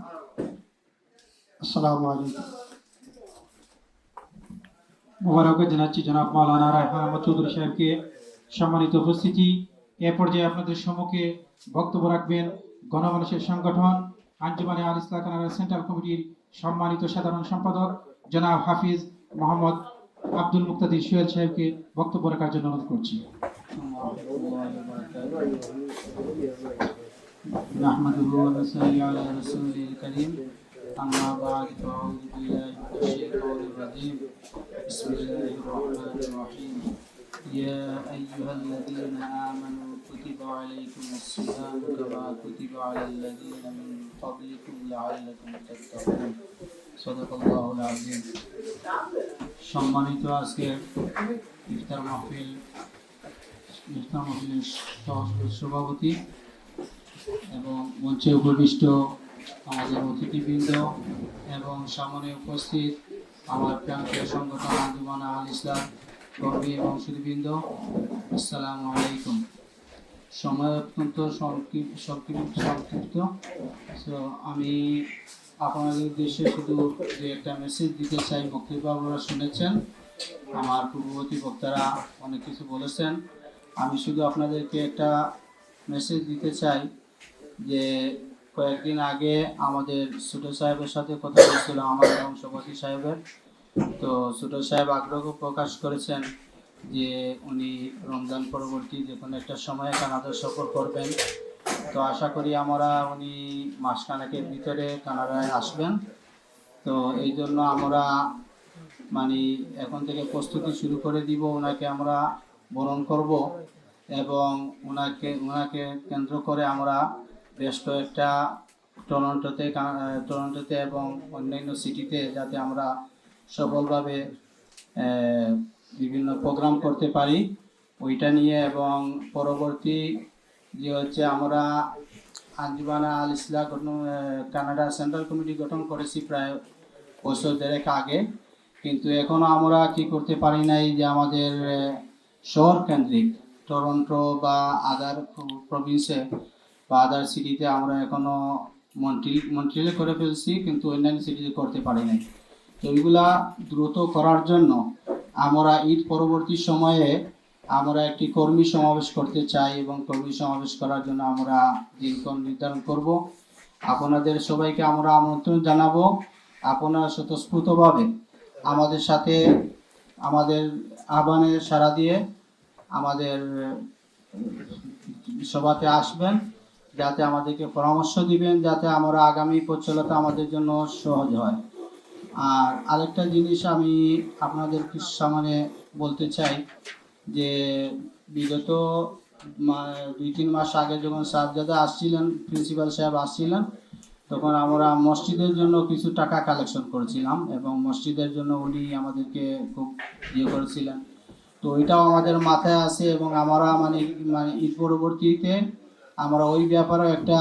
আসসালামু আলাইকুম। মোবারকবাদ জানাচ্ছি জনাব মাওলানা রায়হান আহমদ চৌধুরী সাহেবকে। সম্মানিত উপস্থিতি, এ পর্যায়ে আপনাদের সম্মুখে বক্তব্য রাখবেন গণমানুষের সংগঠন আঞ্জুমানে আল ইসলাহ কানাডা সেন্ট্রাল কমিটির সম্মানিত সাধারণ সম্পাদক জনাব হাফিজ মোহাম্মদ আব্দুল মুক্তাদির সোহেল সাহেবকে বক্তব্য রাখার জন্য অনুরোধ করছি। নাহমাদুহু ওয়া নুসাল্লি আলা রাসূলিল কারীম, আম্মা বা'দ, ফাআউযু বিল্লাহি মিনাশ শাইতানির রাজীম। বিসমিল্লাহির রাহমানির রাহিম। ইয়া আইয়ুহাল্লাযীনা আমানু কুতিবা আলাইকুমুস সিয়ামু কামা কুতিবা আলাল লাযীনা মিন ক্বাবলিকুম লাআল্লাকুম তাত্তাকুন। সাদাকাল্লাহুল আযীম। সম্মানিত আজকের ইফতার মাহফিলের সভাপতি এবং মঞ্চে উপবিষ্ট আমাদের অতিথিবৃন্দ এবং সামনে উপস্থিত আমার প্রান্তীয় সংগঠন আঞ্জুমানে আল ইসলাহ কর্মী এবং সুধীবৃন্দ, আসসালামু আলাইকুম। সময় অত্যন্ত সংক্ষিপ্ত, তো আমি আপনাদের উদ্দেশ্যে শুধু যে একটা মেসেজ দিতে চাই। বক্তব্য আপনারা শুনেছেন, আমার পূর্ববর্তী বক্তারা অনেক কিছু বলেছেন। আমি শুধু আপনাদেরকে একটা মেসেজ দিতে চাই যে কয়েকদিন আগে আমাদের ছোট সাহেবের সাথে কথা বলছিল, আমার এবং সভাপতি সাহেবের। তো ছোট সাহেব আগ্রহ প্রকাশ করেছেন যে উনি রমজান পরবর্তী যে কোনো একটা সময়ে কানাডা সফর করবেন। তো আশা করি উনি মাসখানেকের ভিতরে কানাডায় আসবেন। তো এই জন্য আমরা এখন থেকে প্রস্তুতি শুরু করে দিব, ওনাকে আমরা বরণ করব এবং ওনাকে কেন্দ্র করে আমরা বেশ কয়েকটা টরন্টোতে এবং অন্যান্য সিটিতে যাতে আমরা সফলভাবে বিভিন্ন প্রোগ্রাম করতে পারি ওইটা নিয়ে। এবং পরবর্তী যে হচ্ছে আমরা আঞ্জুমানে আল ইসলাহ কানাডা সেন্ট্রাল কমিটি গঠন করেছি প্রায় বছর দেড়েক আগে, কিন্তু এখনও আমরা কি করতে পারি নাই যে আমাদের শহর কেন্দ্রিক টরন্টো বা আদার প্রভিন্সে বা আদার সিটিতে আমরা এখনও মন্ট্রিলে করে ফেলছি, কিন্তু অন্যান্য সিটিতে করতে পারি নাই। তো এইগুলা দ্রুত করার জন্য আমরা ঈদ পরবর্তী সময়ে আমরা একটি কর্মী সমাবেশ করতে চাই এবং কর্মী সমাবেশ করার জন্য আমরা দিনক্ষণ নির্ধারণ করব। আপনাদের সবাইকে আমরা আমন্ত্রণ জানাবো। আপনারা স্বতঃস্ফূর্তভাবে আমাদের সাথে আমাদের আহ্বানে সাড়া দিয়ে আমাদের সভাতে আসবেন, যাতে আমাদেরকে পরামর্শ দিবেন, যাতে আমরা আগামী পথ চলাটা আমাদের জন্য সহজ হয়। আর আরেকটা জিনিস আমি আপনাদের সামনে বলতে চাই যে বিগত 2-3 মাস আগে যখন সাহেবজাদা আসছিলেন, প্রিন্সিপাল সাহেব আসছিলেন, তখন আমরা মসজিদের জন্য কিছু টাকা কালেকশন করেছিলাম এবং মসজিদের জন্য উনি আমাদেরকে খুব করেছিলেন। তো ওইটাও আমাদের মাথায় আছে এবং আমরা ঈদ পরবর্তীতে আমরা ওই ব্যাপারেও একটা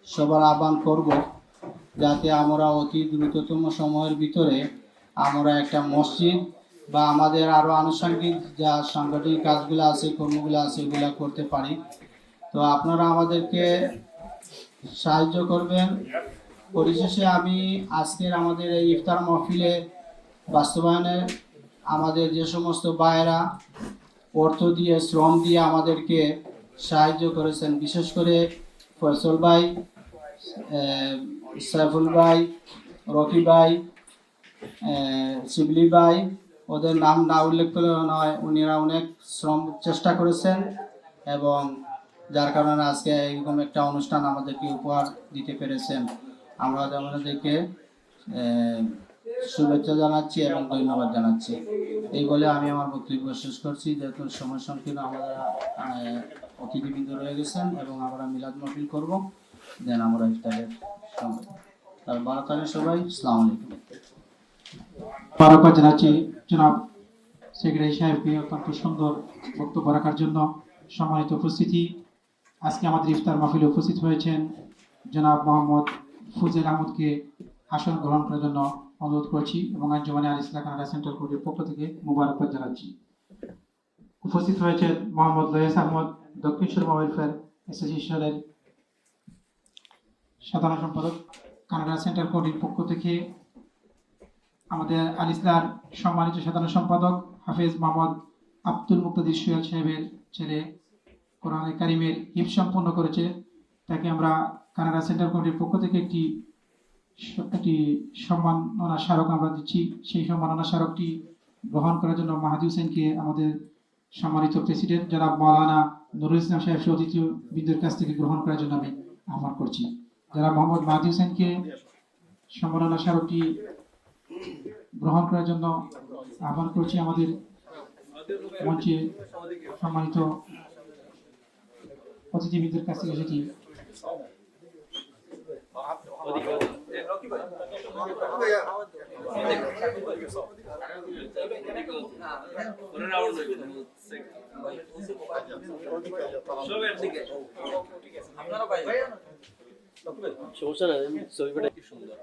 সবার আহ্বান করব, যাতে আমরা অতি দ্রুততম সময়ের ভিতরে আমরা একটা মসজিদ বা আমাদের আরো আনুষঙ্গিক যা সাংগঠনিক কাজগুলো আছে, কর্মগুলো আছে, এগুলো করতে পারি। তো আপনারা আমাদেরকে সাহায্য করবেন। পরিশেষে আমি আজকের আমাদের এই ইফতার মাহফিলে বাস্তবায়নে আমাদের যে সমস্ত ভাইয়েরা অর্থ দিয়ে, শ্রম দিয়ে আমাদেরকে সাহায্য করেছেন, বিশেষ করে ফয়সল ভাই, সাইফুল ভাই, রকি ভাই, শিবলি ভাই, ওদের নাম না উল্লেখ করে নয়, উনিরা অনেক শ্রম চেষ্টা করেছেন এবং যার কারণে আজকে এরকম একটা অনুষ্ঠান আমাদেরকে উপহার দিতে পেরেছেন। আমরা আমাদেরকে শুভেচ্ছা জানাচ্ছি এবং ধন্যবাদ জানাচ্ছি। এই বলে আমি আমার বক্তব্য শেষ করছি, যেহেতু সময় সংকীর্ণ, আমাদের অতিথিবৃন্দ রয়ে গেছেন এবং আমরা মিলাদ মাহফিল করব, দেন আমরা ইফতারের সময়। তার ভালো থাকেন সবাই। আসসালামু আলাইকুম। বারবার জানাচ্ছি জনাব সেক্রেটারি সাহেবকে অত্যন্ত সুন্দর বক্তব্য রাখার জন্য। সম্মানিত উপস্থিতি, আজকে আমাদের ইফতার মাহফিলে উপস্থিত হয়েছেন জনাব মোহাম্মদ ফুজেল আহমদকে আসন গ্রহণ করার জন্য অনুরোধ করছি এবং আঞ্জুমানে আল ইসলাহ কানাডা সেন্ট্রাল কোর্টের পক্ষ থেকে মুবারকবাদ জানাচ্ছি। উপস্থিত হয়েছেন মোহাম্মদ লয়েস আহমদ, দক্ষিণ সুরমা ওয়েলফেয়ার অ্যাসোসিয়েশনের সাধারণ সম্পাদক, কানাডা সেন্ট্রাল কোর্টের পক্ষ থেকে আমাদের আল ইসলার সম্মানিত সাধারণ সম্পাদক হাফেজ মোহাম্মদ আব্দুল মুক্তাদির সোহেল সাহেবের ছেলে কোরআনে কারিমের হিফজ সম্পন্ন করেছে, তাকে আমরা কানাডা সেন্ট্রাল কোর্টের পক্ষ থেকে একটি সম্মাননা স্মারক আমরা দিচ্ছি। সেই সম্মাননা স্মারকটি গ্রহণ করার জন্য মাহাদি হোসেনকে আমাদের সম্মানিত প্রেসিডেন্ট জনাব মাওলানা নুরুল ইসলাম সাহেব সহ অতিথি বৃন্দের কাছ থেকে গ্রহণ করার জন্য আমি আহ্বান করছি। জনাব মোহাম্মদ মাহাদি হোসেনকে সম্মাননা স্মারকটি গ্রহণ করার জন্য আহ্বান করছি। আমাদের মঞ্চে সম্মানিত অতিথিবৃন্দের কাছ থেকে সেটি সমস্যা নাই, ছবিটা কি সুন্দর।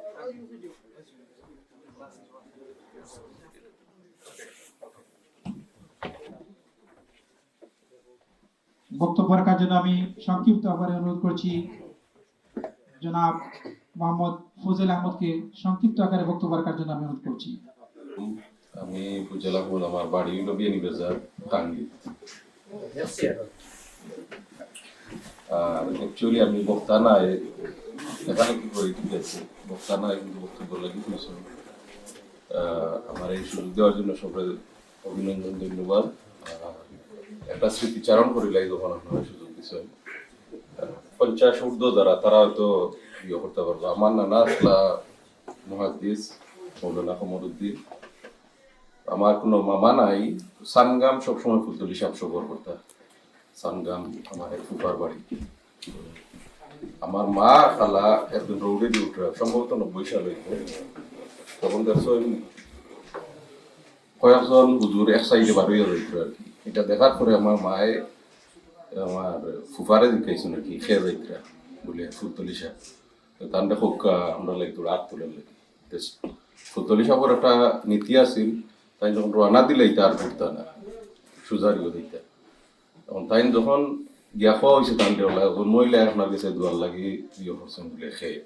বক্তব্য রাখার জন্য আমি সংক্ষিপ্ত আকারে অনুরোধ করছি জনাব মোহাম্মদ ফুজেল আহমদকে সংক্ষিপ্ত আকারে বক্তব্য রাখার জন্য আমি অনুরোধ করছি। আমি ফুজেল আহমদ, আমার বাড়ি হলো বিয়ানি বাজার, টাঙ্গি। আর অ্যাকচুয়ালি আমি বক্তা নাই, এখানে কি করি, ঠিক আছে, বক্তা নাই কিন্তু বক্তব্য লাগি কিছু। আমার এই সুযোগ দেওয়ার জন্য সবাই অভিনন্দন, ধন্যবাদ। একটা স্মৃতিচারণ করিলাই যখন আপনারা সুযোগ দিচ্ছেন, 50 ঊর্ধ্ব যারা, তারা হয়তো ইয়ে করতে পারবো। আমার নানা আসলা মুহাদ্দিস মৌলানা কমরউদ্দিন, আমার কোনো মামা নাই। সানগাম সবসময় ফুলতলি সাহেব সফর করতাম, সানগাম আমার এক ফুফার বাড়ি। আমার মা খালা একদিন রৌডে দিয়ে উঠে, সম্ভবত 90 সাল হইতে, তখন দেখছেন কয়েকজন হুজুর এক সাইডে বার হইয়া যাইত আর কি। এটা দেখার পরে আমার মায়ে আমার ফুফারে দেখাইছো নাকি খেয়ে যাইতরা বলে ফুলতলি সাহেব, তান্ডা হোক আমরা লাগতো রাত তোলার লাগে। ফুলতলি সাহেবের একটা নীতি আছিল, তাই যখন রানা দিলে তার ঘুরতা না, সুজারিও দিতা। তখন তাই যখন গিয়া খাওয়া হয়েছে তান্ডে ওলা মহিলা আপনার কাছে দুয়ার লাগি ইয়ে করছেন বলে খেয়ে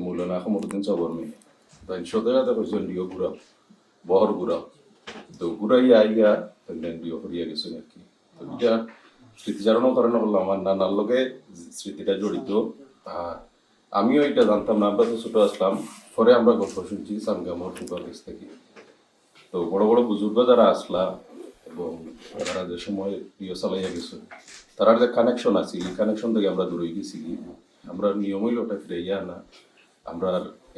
মৌলানা কমরউদ্দিন সবর মেয়ে, তাই সদাতে কইছেন ডিও ঘুরাও, বহর ঘুরাও। তো ঘুরাইয়া আইয়া ডিও করিয়া গেছেন আর কি। তো এটা স্মৃতিচারণও কারণে বললাম, আমার নানার লগে স্মৃতিটা জড়িত। আর আমিও এটা জানতাম না, আমরা তো ছোট আসলাম, পরে আমরা গল্প শুনছি সানগামর ফুকার কাছ থেকে। তো বড় বড় বুজুর্গ যারা আসলা এবং তারা যে সময় প্রিয় চালাইয়া গেছে, তারার যে কানেকশন আছে, এই কানেকশন থেকে আমরা দূরে গেছি। আমরা নিয়ম হইল ওটা ফিরাইয়া আনা, আমরা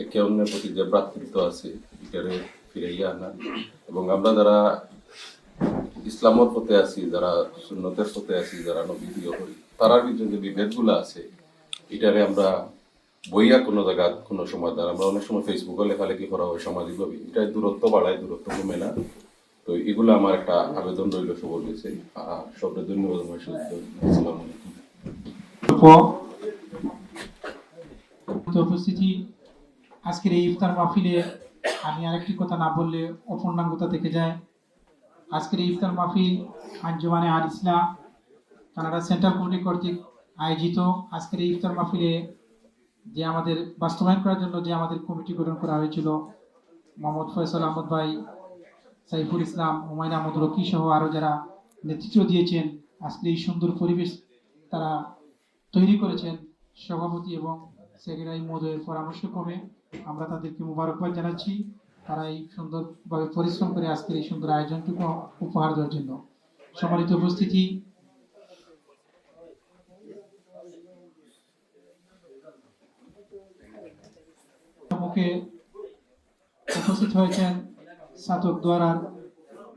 একে অন্যের প্রতি যে ভ্রাতৃত্ব আছে এটারে ফিরাইয়া আনা, এবং আমরা যারা ইসলামের পথে আছি, যারা সুন্নতের পথে আছি, যারা নবী প্রিয় করি, তারার ভিতরে যে বিভেদগুলো আছে এটারে আমরা বইয়া কোনো জায়গা কোনো সমাধান, আমরা অনেক সময় ফেসবুকে লেখালেখি করা হয় সামাজিকভাবে, এটা দূরত্ব বাড়ায়, দূরত্ব কমে না। তো এগুলো আমার একটা আবেদন রইল সবার কাছে। আর সবটা ধন্যবাদ। আসসালামু আলাইকুম। উপস্থিতি, আজকের এই ইফতার মাহফিলে আমি আরেকটি কথা না বললে অপূর্ণাঙ্গতা থেকে যায়। আজকের এই ইফতার মাহফিল আঞ্জুমানে আল ইসলাম কানাডা সেন্ট্রাল কমিটি কর্তৃক আয়োজিত আজকের এই ইফতার মাহফিলে যে আমাদের বাস্তবায়ন করার জন্য যে আমাদের কমিটি গঠন করা হয়েছিল, মোহাম্মদ ফয়সাল আহমদ ভাই, সাইফুল ইসলাম, হুমায়ুন আহমদ রকি সহ আরও যারা নেতৃত্ব দিয়েছেন, আজকে এই সুন্দর পরিবেশ তারা তৈরি করেছেন, সভাপতি এবং সেক্রেটারি মহোদয়ের পরামর্শক্রমে আমরা তাদেরকে মোবারকবাদ জানাচ্ছি। তারা এই সুন্দরভাবে পরিশ্রম করে আজকের এই সুন্দর আয়োজনটুকু উপহার দেওয়ার জন্য। সম্মানিত উপস্থিতি, মুখে উপস্থিত হয়েছেন সাতক দ্বারার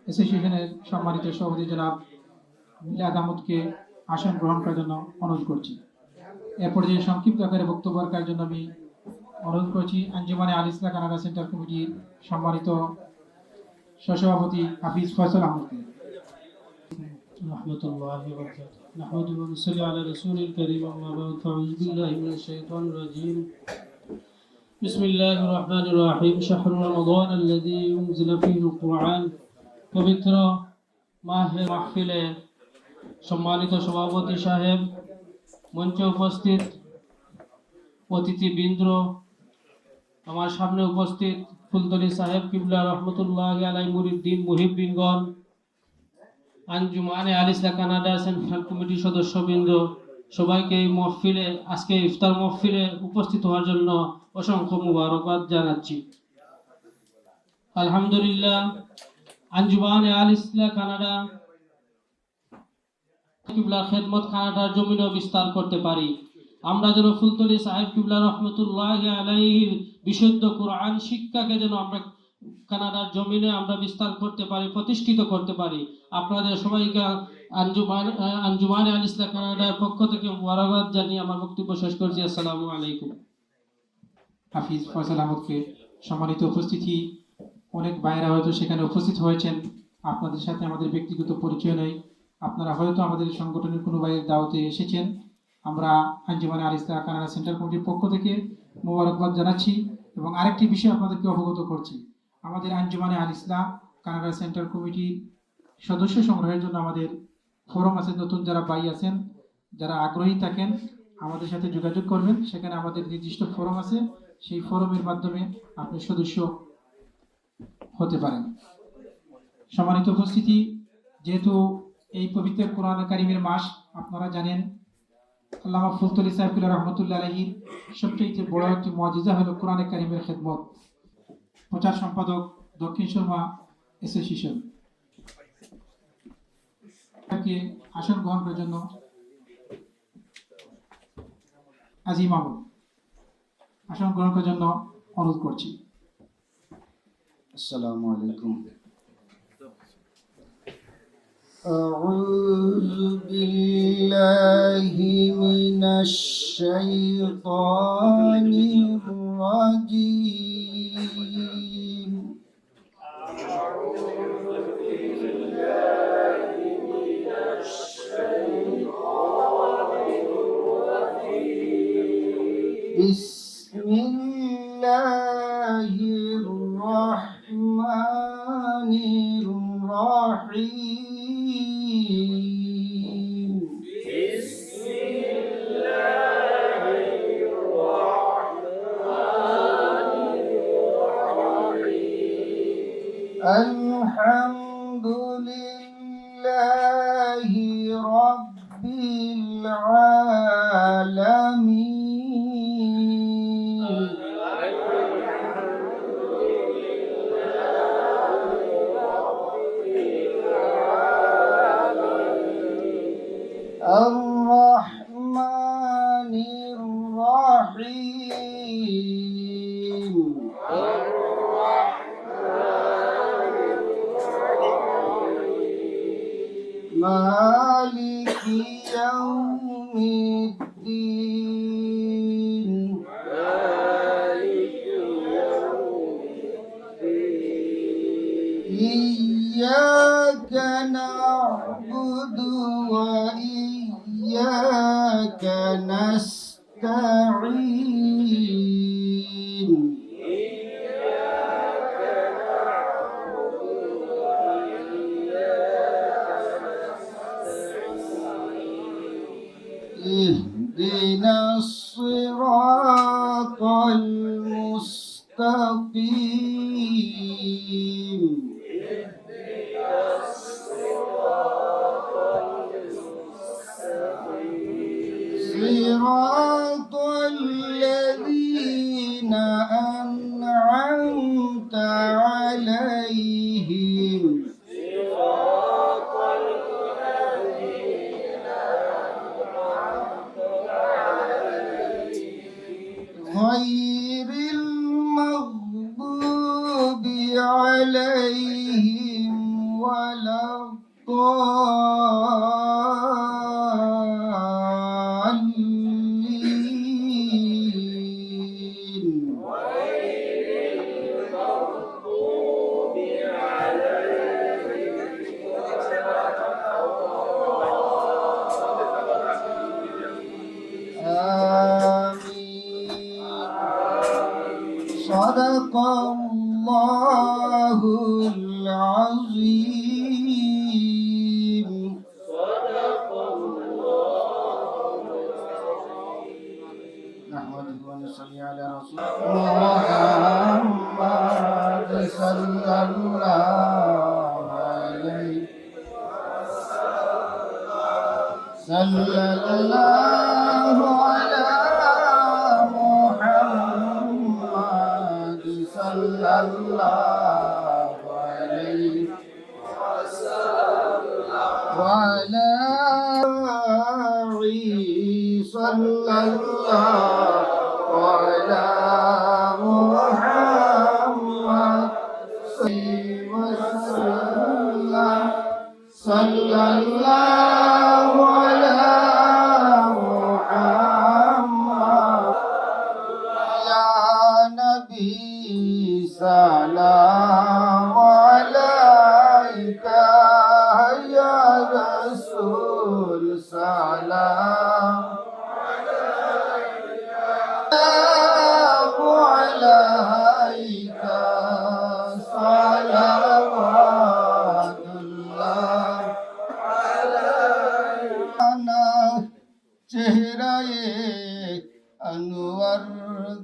অ্যাসোসিয়েশনের সম্মানিত সভাপতি জনাব মিলাদ আহমদকে আসন গ্রহণ করার জন্য অনুরোধ করছি। এ পর্যায়ে সংক্ষিপ্ত আকারে বক্তব্য রাখার জন্য আমি অনুরোধ করছি আঞ্জুমানে আল ইসলাম কানাডা সেন্ট্রাল কমিটির সম্মানিত সহসভাপতি হাফিজ ফয়সাল আহমদকে। রহমতুল্লাহি ওয়া বারাকাতুহু। নাহমাদুহু ওয়া নুসাল্লি আলা রাসূলিল কারীম, আম্মা বা'দ, ফাউযু বিল্লাহি মিনাশ শাইতানির রাজীম। বিসমিল্লাহির রহমানির রহিম। শাহরু রমাদান আল্লাযী উনজিলা ফীহিল কুরআন। পবিত্র মাহে মাহফিলে সম্মানিত সভাপতি সাহেব, মঞ্চে উপস্থিত অতিথিবৃন্দ, আমার সামনে উপস্থিত ফুলতলি সাহেব কিবলা রহমতুল্লাহি আলাইহি মুরিদ্দিন মুহিব্বিনগণ, আঞ্জুমানে আল ইসলাম কানাডা সেন্ট্রাল কমিটির সদস্যবৃন্দ, সবাইকে এই মহফিলে, আজকে ইফতার মহফিলে উপস্থিত হওয়ার জন্য অসংখ্য মুবারকবাদ জানাচ্ছি। আলহামদুলিল্লাহ, আঞ্জুমানে আল ইসলাম কানাডা কিবলা খেদমত কানাডার জমিনেও বিস্তার করতে পারি। আমরা যেন ফুলতলি সাহেব কিবলা রহমতুল্লাহি আলাইহির বিশুদ্ধ কোরআন শিক্ষাকে যেন আমরা কানাডার জমিনে আমরা বিস্তার করতে পারি, প্রতিষ্ঠিত করতে পারি। আপনাদের সবাইকে আঞ্জুমানে আল ইসলাম কানাডার পক্ষ থেকে মুবারকবাদ জানিয়ে আমার বক্তব্য শেষ করছি। আসসালামু আলাইকুম। হাফিজ ফয়সাল আহমদকে। সম্মানিত উপস্থিতি, অনেক ভাইয়েরা হয়তো সেখানে উপস্থিত হয়েছেন, আপনাদের সাথে আমাদের ব্যক্তিগত পরিচয় নেই, আপনারা হয়তো আমাদের সংগঠনের কোনো ভাইয়ের দাওয়াতে এসেছেন। আমরা আঞ্জুমানে আল ইসলাম কানাডা সেন্ট্রাল কমিটির পক্ষ থেকে মোবারকবাদ জানাচ্ছি এবং আরেকটি বিষয় আপনাদেরকে অবগত করছি। আমাদের আঞ্জুমানে আল ইসলাম কানাডা সেন্ট্রাল কমিটির সদস্য সংগ্রহের জন্য আমাদের ফোরাম আছে। নতুন যারা ভাই আছেন, যারা আগ্রহী থাকেন, আমাদের সাথে যোগাযোগ করবেন। সেখানে আমাদের নির্দিষ্ট ফোরাম আছে, সেই ফোরামের মাধ্যমে আপনি সদস্য হতে পারেন। সম্মানিত উপস্থিতি, যেহেতু এই পবিত্র কোরআন কারিমের মাস, আপনারা জানেন আল্লামা ফুলতলি সাহেব কিবলা রহমতুল্লাহ আলাইহির সবচেয়ে বড় একটি মুআজিজা হলো কোরআন কারিমের খেদমত। প্রচার সম্পাদক, দক্ষিণ শর্মা অ্যাসোসিয়েশন। আসন গ্রহণ করার জন্য আজিম আহমদ আসন গ্রহণ করার জন্য অনুরোধ করছি। আসসালামু আলাইকুম। أعوذ بالله من الشيطان الرجيم. بسم الله الرحمن الرحيم. الحمد لله رب العالمين. الرحمن الرحيم. مالك يوم الدين. إياك نعبد وإياك نستعين. المستقيم صراط الذين أنعمت عليهم غير المغضوب عليهم ولا الضالين آمين صدق الله العظيم نحمده ونصلي على رسول محمد صلى الله عليه صلى الله على محمد صلى الله عليه وعلى صلى الله على محمد وسلم صلى الله على محمد يا نبي سلام عليك يا رسول سلام عليك صلوات الله أنا चेहराए अनवर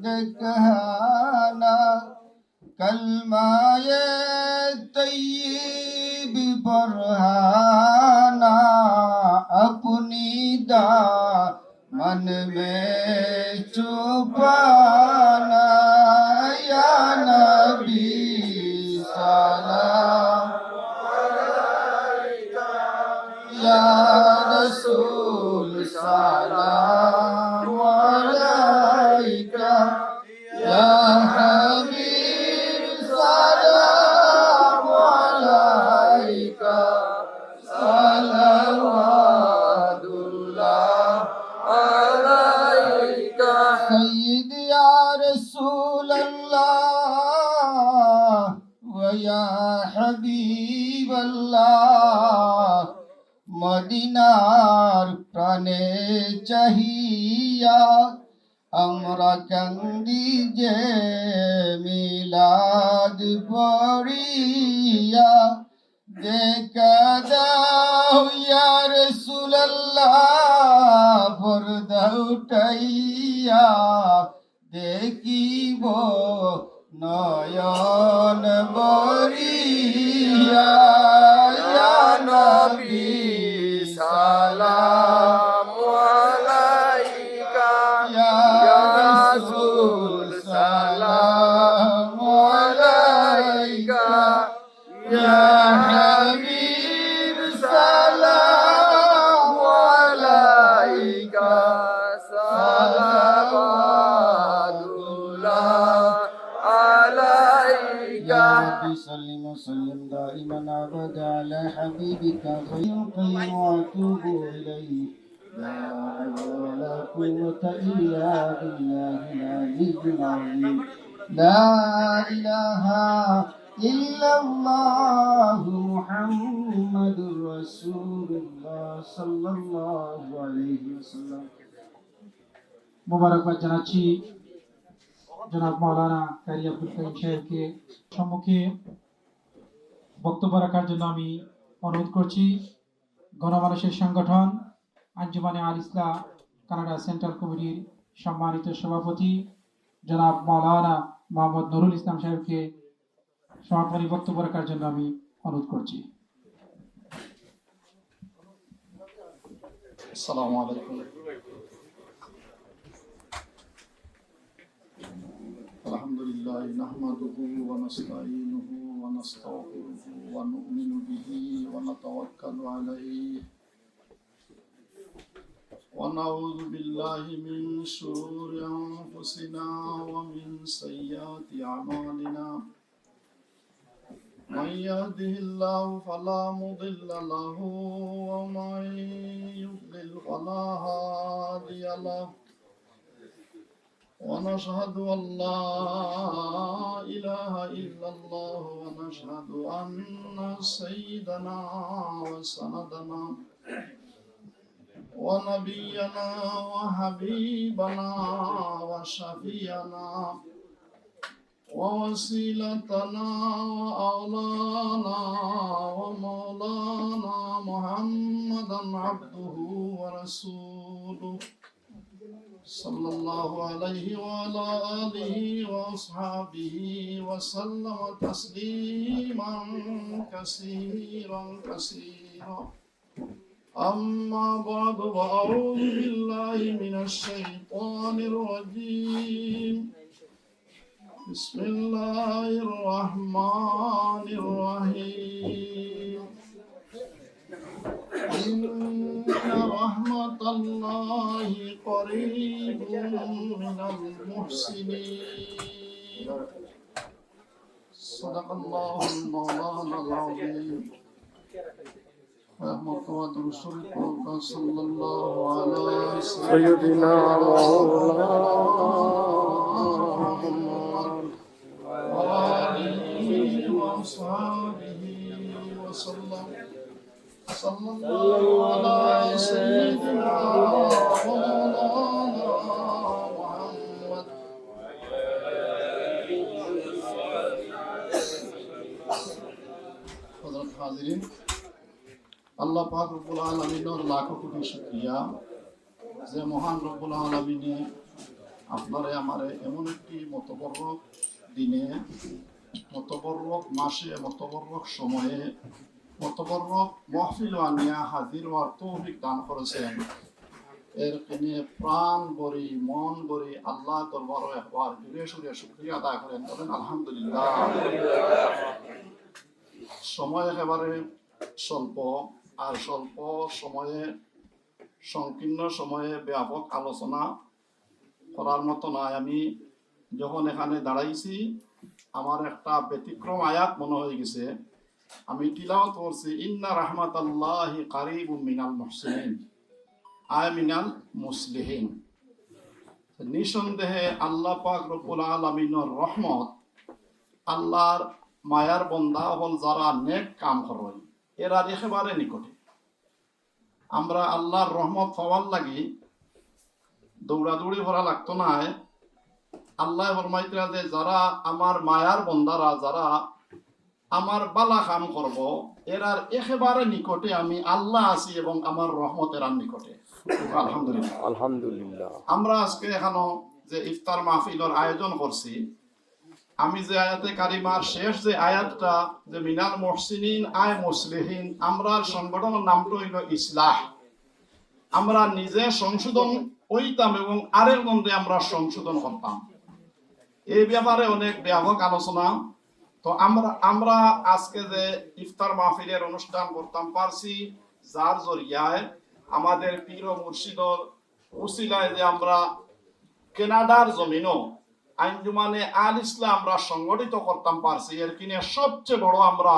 देखना कलमाए तय्यब बरहाना अपनी दामन में छुपाना या नबी सलाम या रसूल सलाम अलैका या हबीब सलाम अलैका सलवातुल्लाह अलैका सय्यद या रसूल अल्लाह व या हबीब अल्लाह মদিনার প্রাণে চাহিয়া আমরা কান্দি যে মিলাদ পড়িয়া দেখা দাও ইয়া রাসূলুল্লাহ পর্দা উঠাইয়া দেখিব নয়ন বরিয়া ইয়া নবী সালাম আলাইকা ইয়া রাসূল সালাম আলাইকা ইয়া হাবিব সালাম আলাইকা সালাওয়াতুল্লাহ আলাইকা সাল্লিম সাল্লিম দাইমান আবাদা আলা হাবিবিকা খায়রুল কায়্যুম ওয়া আতুবু ইলাইহি লা হাওলা ওয়ালা কুওয়াতা ইল্লা বিল্লাহিল আলিয়্যিল আযীম লা ইলাহা ইল্লাল্লাহু মুহাম্মাদুর রাসূলুল্লাহ সাল্লাল্লাহু আলাইহি ওয়াসাল্লাম। মোবারকবাদ জানাচ্ছি জনাব মাওলানা কারি আব্দুল কাইয়ুম সাহেবকে। সম্মুখে বক্তব্য রাখার জন্য আমি অনুরোধ করছি গণমানুষের সংগঠন আঞ্জুমানে আল ইসলাহ কানাডা সেন্ট্রাল কমিটির সম্মানিত সভাপতি জনাব মাওলানা মোহাম্মদ নুরুল ইসলাম সাহেবকে সমাপনী বক্তব্য রাখার জন্য আমি অনুরোধ করছি। আসসালামু আলাইকুম। আলহামদুলিল্লাহ নাহমাদুহু ওয়া নাস্তাঈনুহু ওয়া নাস্তাগফিরুহু ওয়া নু'মিনু বিহি ওয়া নাতাওয়াক্কালু আলাইহি ওয়া নাউযু বিল্লাহি মিন শুরুরি আনফুসিনা ওয়া মিন সাইয়্যাতি আমালিনা। من يهده الله فلا مضل له ومن يضلل فلا هادي له ونشهد أن لا إله إلا الله ونشهد أن سيدنا وسندنا ونبينا وحبيبنا وشفيعنا ووسيلتنا وأولانا ومولانا محمدا عبده ورسوله صلى الله عليه وعلى آله وأصحابه وسلم تسليما كثيرا كثيرا. أما بعد فأعوذ بالله من الشيطان الرجيم. بسم الله الرحمن الرحيم. إن رحمة الله قريب من المحسنين. صدق الله المولانا العظيم. رحمة رسولك صلى الله على سيدنا مولانا وآله وأصحابه وسلم. صلى الله على سيدنا مولانا محمد. হযরত হাজিরিন, আল্লাহ পাক রব্বুল আলামিনের লাখো কোটি শুকরিয়া যে মহান রব্বুল আলামিনে আপনারে আমারে এমন একটি মতবরক দিনে, মতবরক মাসে, মতবরক সময়ে, মতবরক মাহফিল আনিয়া হাজির হওয়ার তৌফিক দান করেছেন। এর কিনে প্রাণ ভরি মন ভরি আল্লাহ দরবারে একবার জুড়ে সুরে শুকরিয়া আদায় করেন, বলেন আলহামদুলিল্লাহ। সময় একেবারে স্বল্প, আর স্বল্প সময়ে সংকীর্ণ সময়ে ব্যাপক আলোচনা করার মতো নয়। আমি যখন এখানে দাঁড়াইছি আমার একটা ব্যতিক্রম আয়াত মনে হয়ে গেছে। আমি তিলাওয়াত করছি, ইন্না রাহমাতাল্লাহি কারিবুম মিনাল মুহসিনিন আয় মিনাল মুসলিহিন। নিঃসন্দেহে আল্লাহ পাক রব্বুল আলামিনের রহমত, আল্লাহর মায়ার বন্দা হল যারা নেক কাম করে এরা একেবারে নিকটে। আমরা আল্লাহর রহমত পাওয়ার লাগি দৌড়াদৌড়ি করা লাগতো না। আল্লাহ ফরমাইতরা যে যারা আমার মায়ার বন্দারা, যারা আমার বালা কাম করব এরার একেবারে নিকটে আমি আল্লাহ আছি এবং আমার রহমত এরার নিকটে। আলহামদুলিল্লাহ আলহামদুলিল্লাহ। আমরা আজকে এখানে যে ইফতার মাহফিলের আয়োজন করছি, আমি যে আয়াতে কারিমার শেষ যে আয়াতটা যে মিনাল মুহসিনিন আয় মুসলিহিন, আমরা সংগঠনের নামটা হইল ইসলাহ। আমরা নিজে সংশোধন হইতাম এবং আরেকজনকে আমরা সংশোধন করতাম। এই ব্যাপারে অনেক ব্যাপক আলোচনা। তো আমরা আজকে যে ইফতার মাহফিলের অনুষ্ঠান করতাম পারছি যার জরিয়ায় আমাদের পীর ও মুর্শিদর উসিলায় যে আমরা কানাডার জমিনও আঞ্জুমানে আল ইসলাম আমরা সংগঠিত করতাম পারছি, এর কিনে সবচেয়ে বড় আমরা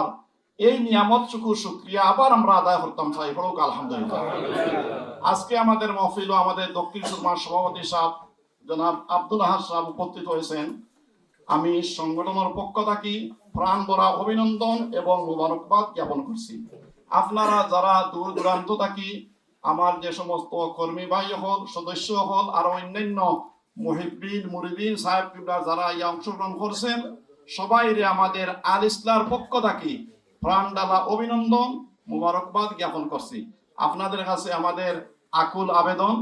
এই নিয়ামত শুকরিয়া আবার আমরা আদায় করতাম চাই। হোক আলহামদুলিল্লাহ। আজকে আমাদের মহফিল আমাদের দক্ষিণ সুরমার সভাপতি সাহেব জনাব আব্দুল আহাদ সাহেব উপস্থিত হয়েছেন। আমি সংগঠনের পক্ষ থাকি প্রাণ ভরা অভিনন্দন এবং মোবারকবাদ জ্ঞাপন করছি। আপনারা যারা দূর দূরান্ত থাকি আমার যে সমস্ত কর্মী ভাই হল, সদস্য হল, আর অন্যান্য মুহিব্বিন মুরিদিন সাহেব কিবলা যারা এই অংশগ্রহণ করছেন, সবাই আমাদের আল ইসলার পক্ষ থাকি প্রাণ ডালা অভিনন্দন মোবারকবাদ জ্ঞাপন করছি। আপনাদের কাছে আমাদের আকুল আবেদন,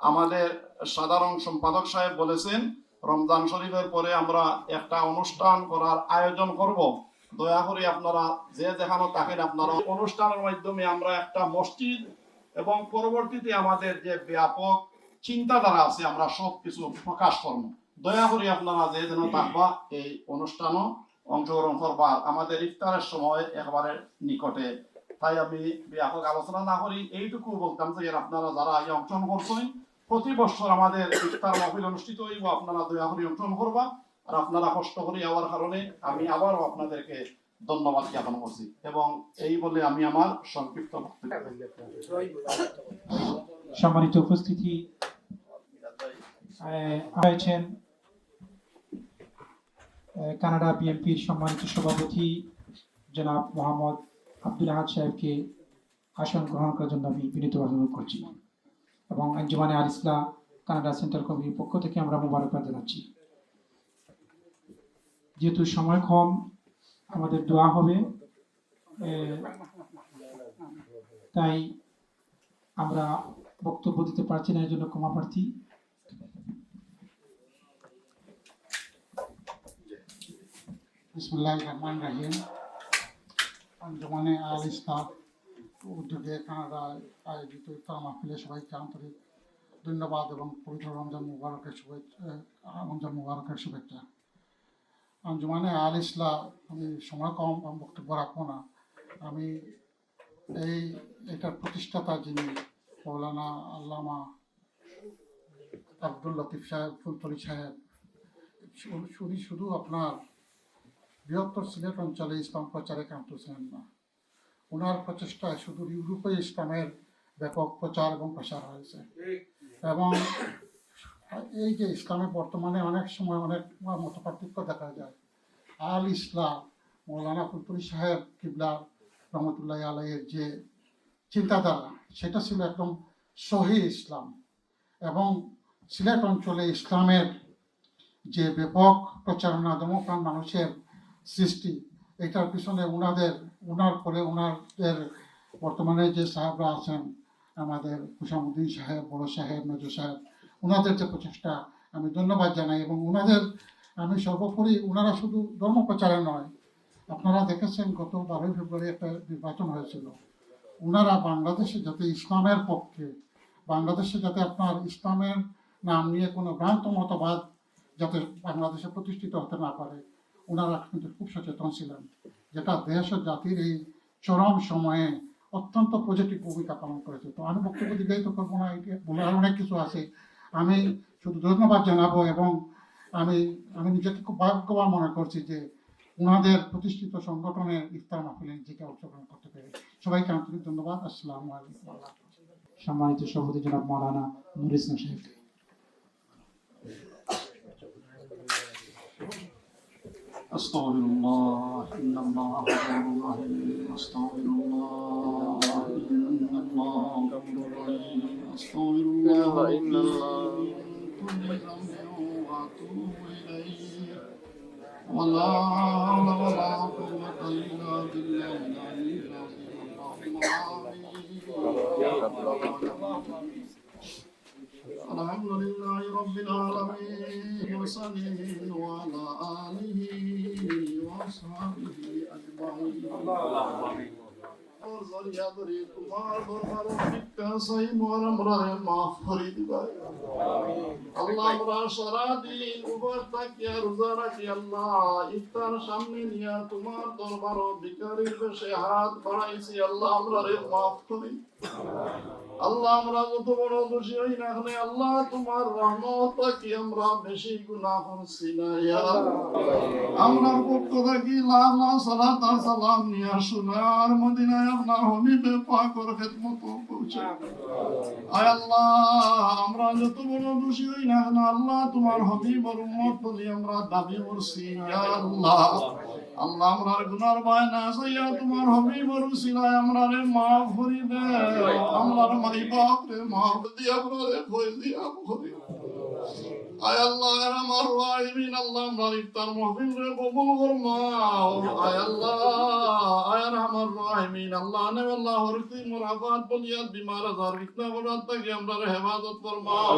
আমাদের সাধারণ সম্পাদক সাহেব বলেছেন রমজান শরীফের পরে আমরা একটা অনুষ্ঠান করার আয়োজন করব। দয়া করে আপনারা যে যেখানে থাকেন আপনারা অনুষ্ঠানের মাধ্যমে আমরা একটা মসজিদ এবং পরবর্তীতে আমাদের যে ব্যাপক চিন্তাধারা আছে আমরা সব কিছু প্রকাশ করব। দয়া করে আপনারা যে যেন থাকবা এই অনুষ্ঠানও অংশগ্রহণ করবা। আমাদের ইফতারের সময় একবারে নিকটে, তাই আমি ব্যাপক আলোচনা না করি, এইটুকু বলতাম যে আপনারা যারা এই অংশগ্রহণ করছেন প্রতি বছর আমাদের ইফতার মাহফিল অনুষ্ঠিত হইব, আপনারা দয়া করে অংশগ্রহণ করবা। আর আপনারা কষ্ট করে যাওয়ার কারণে আমি আবারও আপনাদেরকে ধন্যবাদ জ্ঞাপন করছি এবং এই বলে আমি আমার সংক্ষিপ্ত বক্তব্য। সম্মানিত উপস্থিতি রয়েছেন কানাডা বিএনপির সম্মানিত সভাপতি জনাব মোহাম্মদ আব্দুল আহাদ সাহেবকে আসন গ্রহণ করার জন্য আমি বিনীতভাবে অনুরোধ করছি এবং আঞ্জুমানে আল ইসলাহ কানাডা সেন্ট্রাল কমিটির পক্ষ থেকে আমরা মোবারকবাদ জানাচ্ছি। যেহেতু সময় কম আমাদের দোয়া হবে, তাই আমরা বক্তব্য দিতে পারছি না, এই জন্য ক্ষমা প্রার্থী। বিসমিল্লাহির রহমানির রহিম। আঞ্জুমানে আল ইসলাহ উদ্যোগে কানাডায় আয়োজিত ইফতার মাহফিলে সবাইকে আন্তরিক ধন্যবাদ এবং পবিত্র রমজান মুবারকের শুভেচ্ছা। আঞ্জুমানে আল ইসলাহ, আমি সময় কম বক্তব্য রাখবো না। আমি এটার প্রতিষ্ঠাতা যিনি মৌলানা আল্লামা আব্দুল লতিফ সাহেব ফুলতলি সাহেব, শুধু আপনার বৃহত্তর সিলেট অঞ্চলে ইসলাম প্রচারে কান্ত ছিলেন না, ওনার প্রচেষ্টায় শুধু ইউরোপে ইসলামের ব্যাপক প্রচার এবং প্রসার হয়েছে। এবং এই যে ইসলামের বর্তমানে অনেক সময় অনেক মত পার্থক্য দেখা যায়, আল ইসলাম মৌলানা ফুলতলি সাহেব কিবলা রহমতুল্লাহ আলাইয়ের যে চিন্তাধারা, সেটা ছিল একদম সহি ইসলাম। এবং সিলেট অঞ্চলে ইসলামের যে ব্যাপক প্রচারণা, ধর্মপ্রাণ মানুষের সৃষ্টি, এটার পিছনে ওনার পরে ওনাদের বর্তমানে যে সাহেবরা আছেন, আমাদের হুসামুদ্দিন সাহেব, বড় সাহেব, মেজর সাহেব, ওনাদের যে প্রচেষ্টা আমি ধন্যবাদ জানাই। এবং ওনাদের আমি সর্বোপরি, ওনারা শুধু ধর্ম প্রচারে নয়, আপনারা দেখেছেন গত 12 ফেব্রুয়ারি একটা নির্বাচন হয়েছিল, ওনারা বাংলাদেশে যাতে ইসলামের পক্ষে, বাংলাদেশে যাতে আপনার ইসলামের নাম নিয়ে কোনো ভ্রান্ত মতবাদ যাতে বাংলাদেশে প্রতিষ্ঠিত হতে না পারে, ওনারা কিন্তু খুব সচেতন ছিলেন, যেটা দেশ ও জাতির এই চরম সময়ে অত্যন্ত পজিটিভ ভূমিকা পালন করেছে। তো আমি বক্তব্য দীর্ঘায়িত করবো না, বলার অনেক কিছু আছে। আমি শুধু ধন্যবাদ জানাবো এবং আমি নিজেকে খুব ভাগ্যবান মনে করছি যে ওনাদের প্রতিষ্ঠিত সংগঠনের ইফতার মাহফিলে নিজেকে অংশগ্রহণ করতে পেরে। সবাইকে আন্তরিক ধন্যবাদ। আসসালামু আলাইকুম। সম্মানিত সভাপতি জনাব মাওলানা নুর ইসলাম সাহেবকে। আস্তাগফিরুল্লাহ, ইন্নাল্লাহ গফুরুর রহিম, আস্তাগফিরুল্লাহ, ইন্নাল্লাহ গফুরুর রহিম, আস্তাগফিরুল্লাহ, ইন্নাল্লাহ ওয়া আতুবু ইলাইহি, ওয়ালা হাওলা ওয়ালা কুওয়াতা ইল্লা বিল্লাহিল আলিয়্যিল আযীম। আলহামদুলিল্লাহি রাব্বিল আলামিন ওয়া সাল্লাল্লাহু আলা আলিহি ওয়া আসহাবিহি আজমাইন। আল্লাহুম্মা আমিন। और जरिया दरी तुम्हार दरबार बिकता सही मोर हमरा माफ करी दिबा। আল্লাহ আমরা সারা দিন উপবাস থাকি আর রোজা রাখি, আল্লাহ ইফতার সামনে নিয়ে তোমার দরবার ভিখারির বেশে হাত বাড়াইছি, আল্লাহ আমরা মাফ করি। আল্লাহ আমরা যত বড় দোষী হই না কেন, আল্লাহ তোমার রহমত কি আমরা বেশি গুনাহ করছি না ইয়া আল্লাহ। আমরা পক্ষ থেকে লাখ লাখ সালাত আর সালাম নিয়ে সোনার মদিনায় আপনার হাবিবে পাকের খিদমত পৌঁছে। আয় আল্লাহ আমরা যত বড় দোষী হই না কেন, আল্লাহ তোমার হাবিবের উম্মত বলি আমরা দাবি করছি ইয়া আল্লাহ। আল্লাহ আমরার গুনার ভয় না চাইয়া তোমার হাবিবের উসিলায় আমরারে মাফ করি দে। আমরার মাই বাপ রে মাফ দিয়া আমরারে ভয় দিয়া করি। আয় আল্লাহ আমার রাহিমিন আল্লাহ আমরা ইফতার মাহফিল রে কবুল ফরমাও আয় আল্লাহ আয় আমার রাহিমিন আল্লাহ নে আল্লাহ হরতি মুরাফাত বলিয়াত বিমার আজার ফিতনা বরাত থেকে আমরা হেফাজত ফরমাও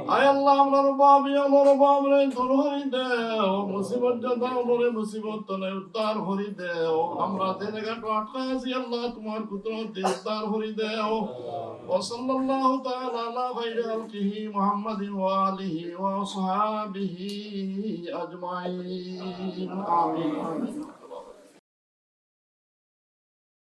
আয় আল্লাহ আমরা রবাবি আল্লাহ রবাব রে দূর হই দেও মুসিবত দাও রে মুসিবত তনে উদ্ধার হরি দেও আমরা দেনে ঘাট আটকা আছি আল্লাহ তোমার কুদরত দিয়ে উদ্ধার হরি দেও ওয়া সাল্লাল্লাহু তাআলা আলা খাইরি খালকিহি মুহাম্মাদিন ওয়া আলিহি ওয়া আসহাবিহি আজমাইন আমিন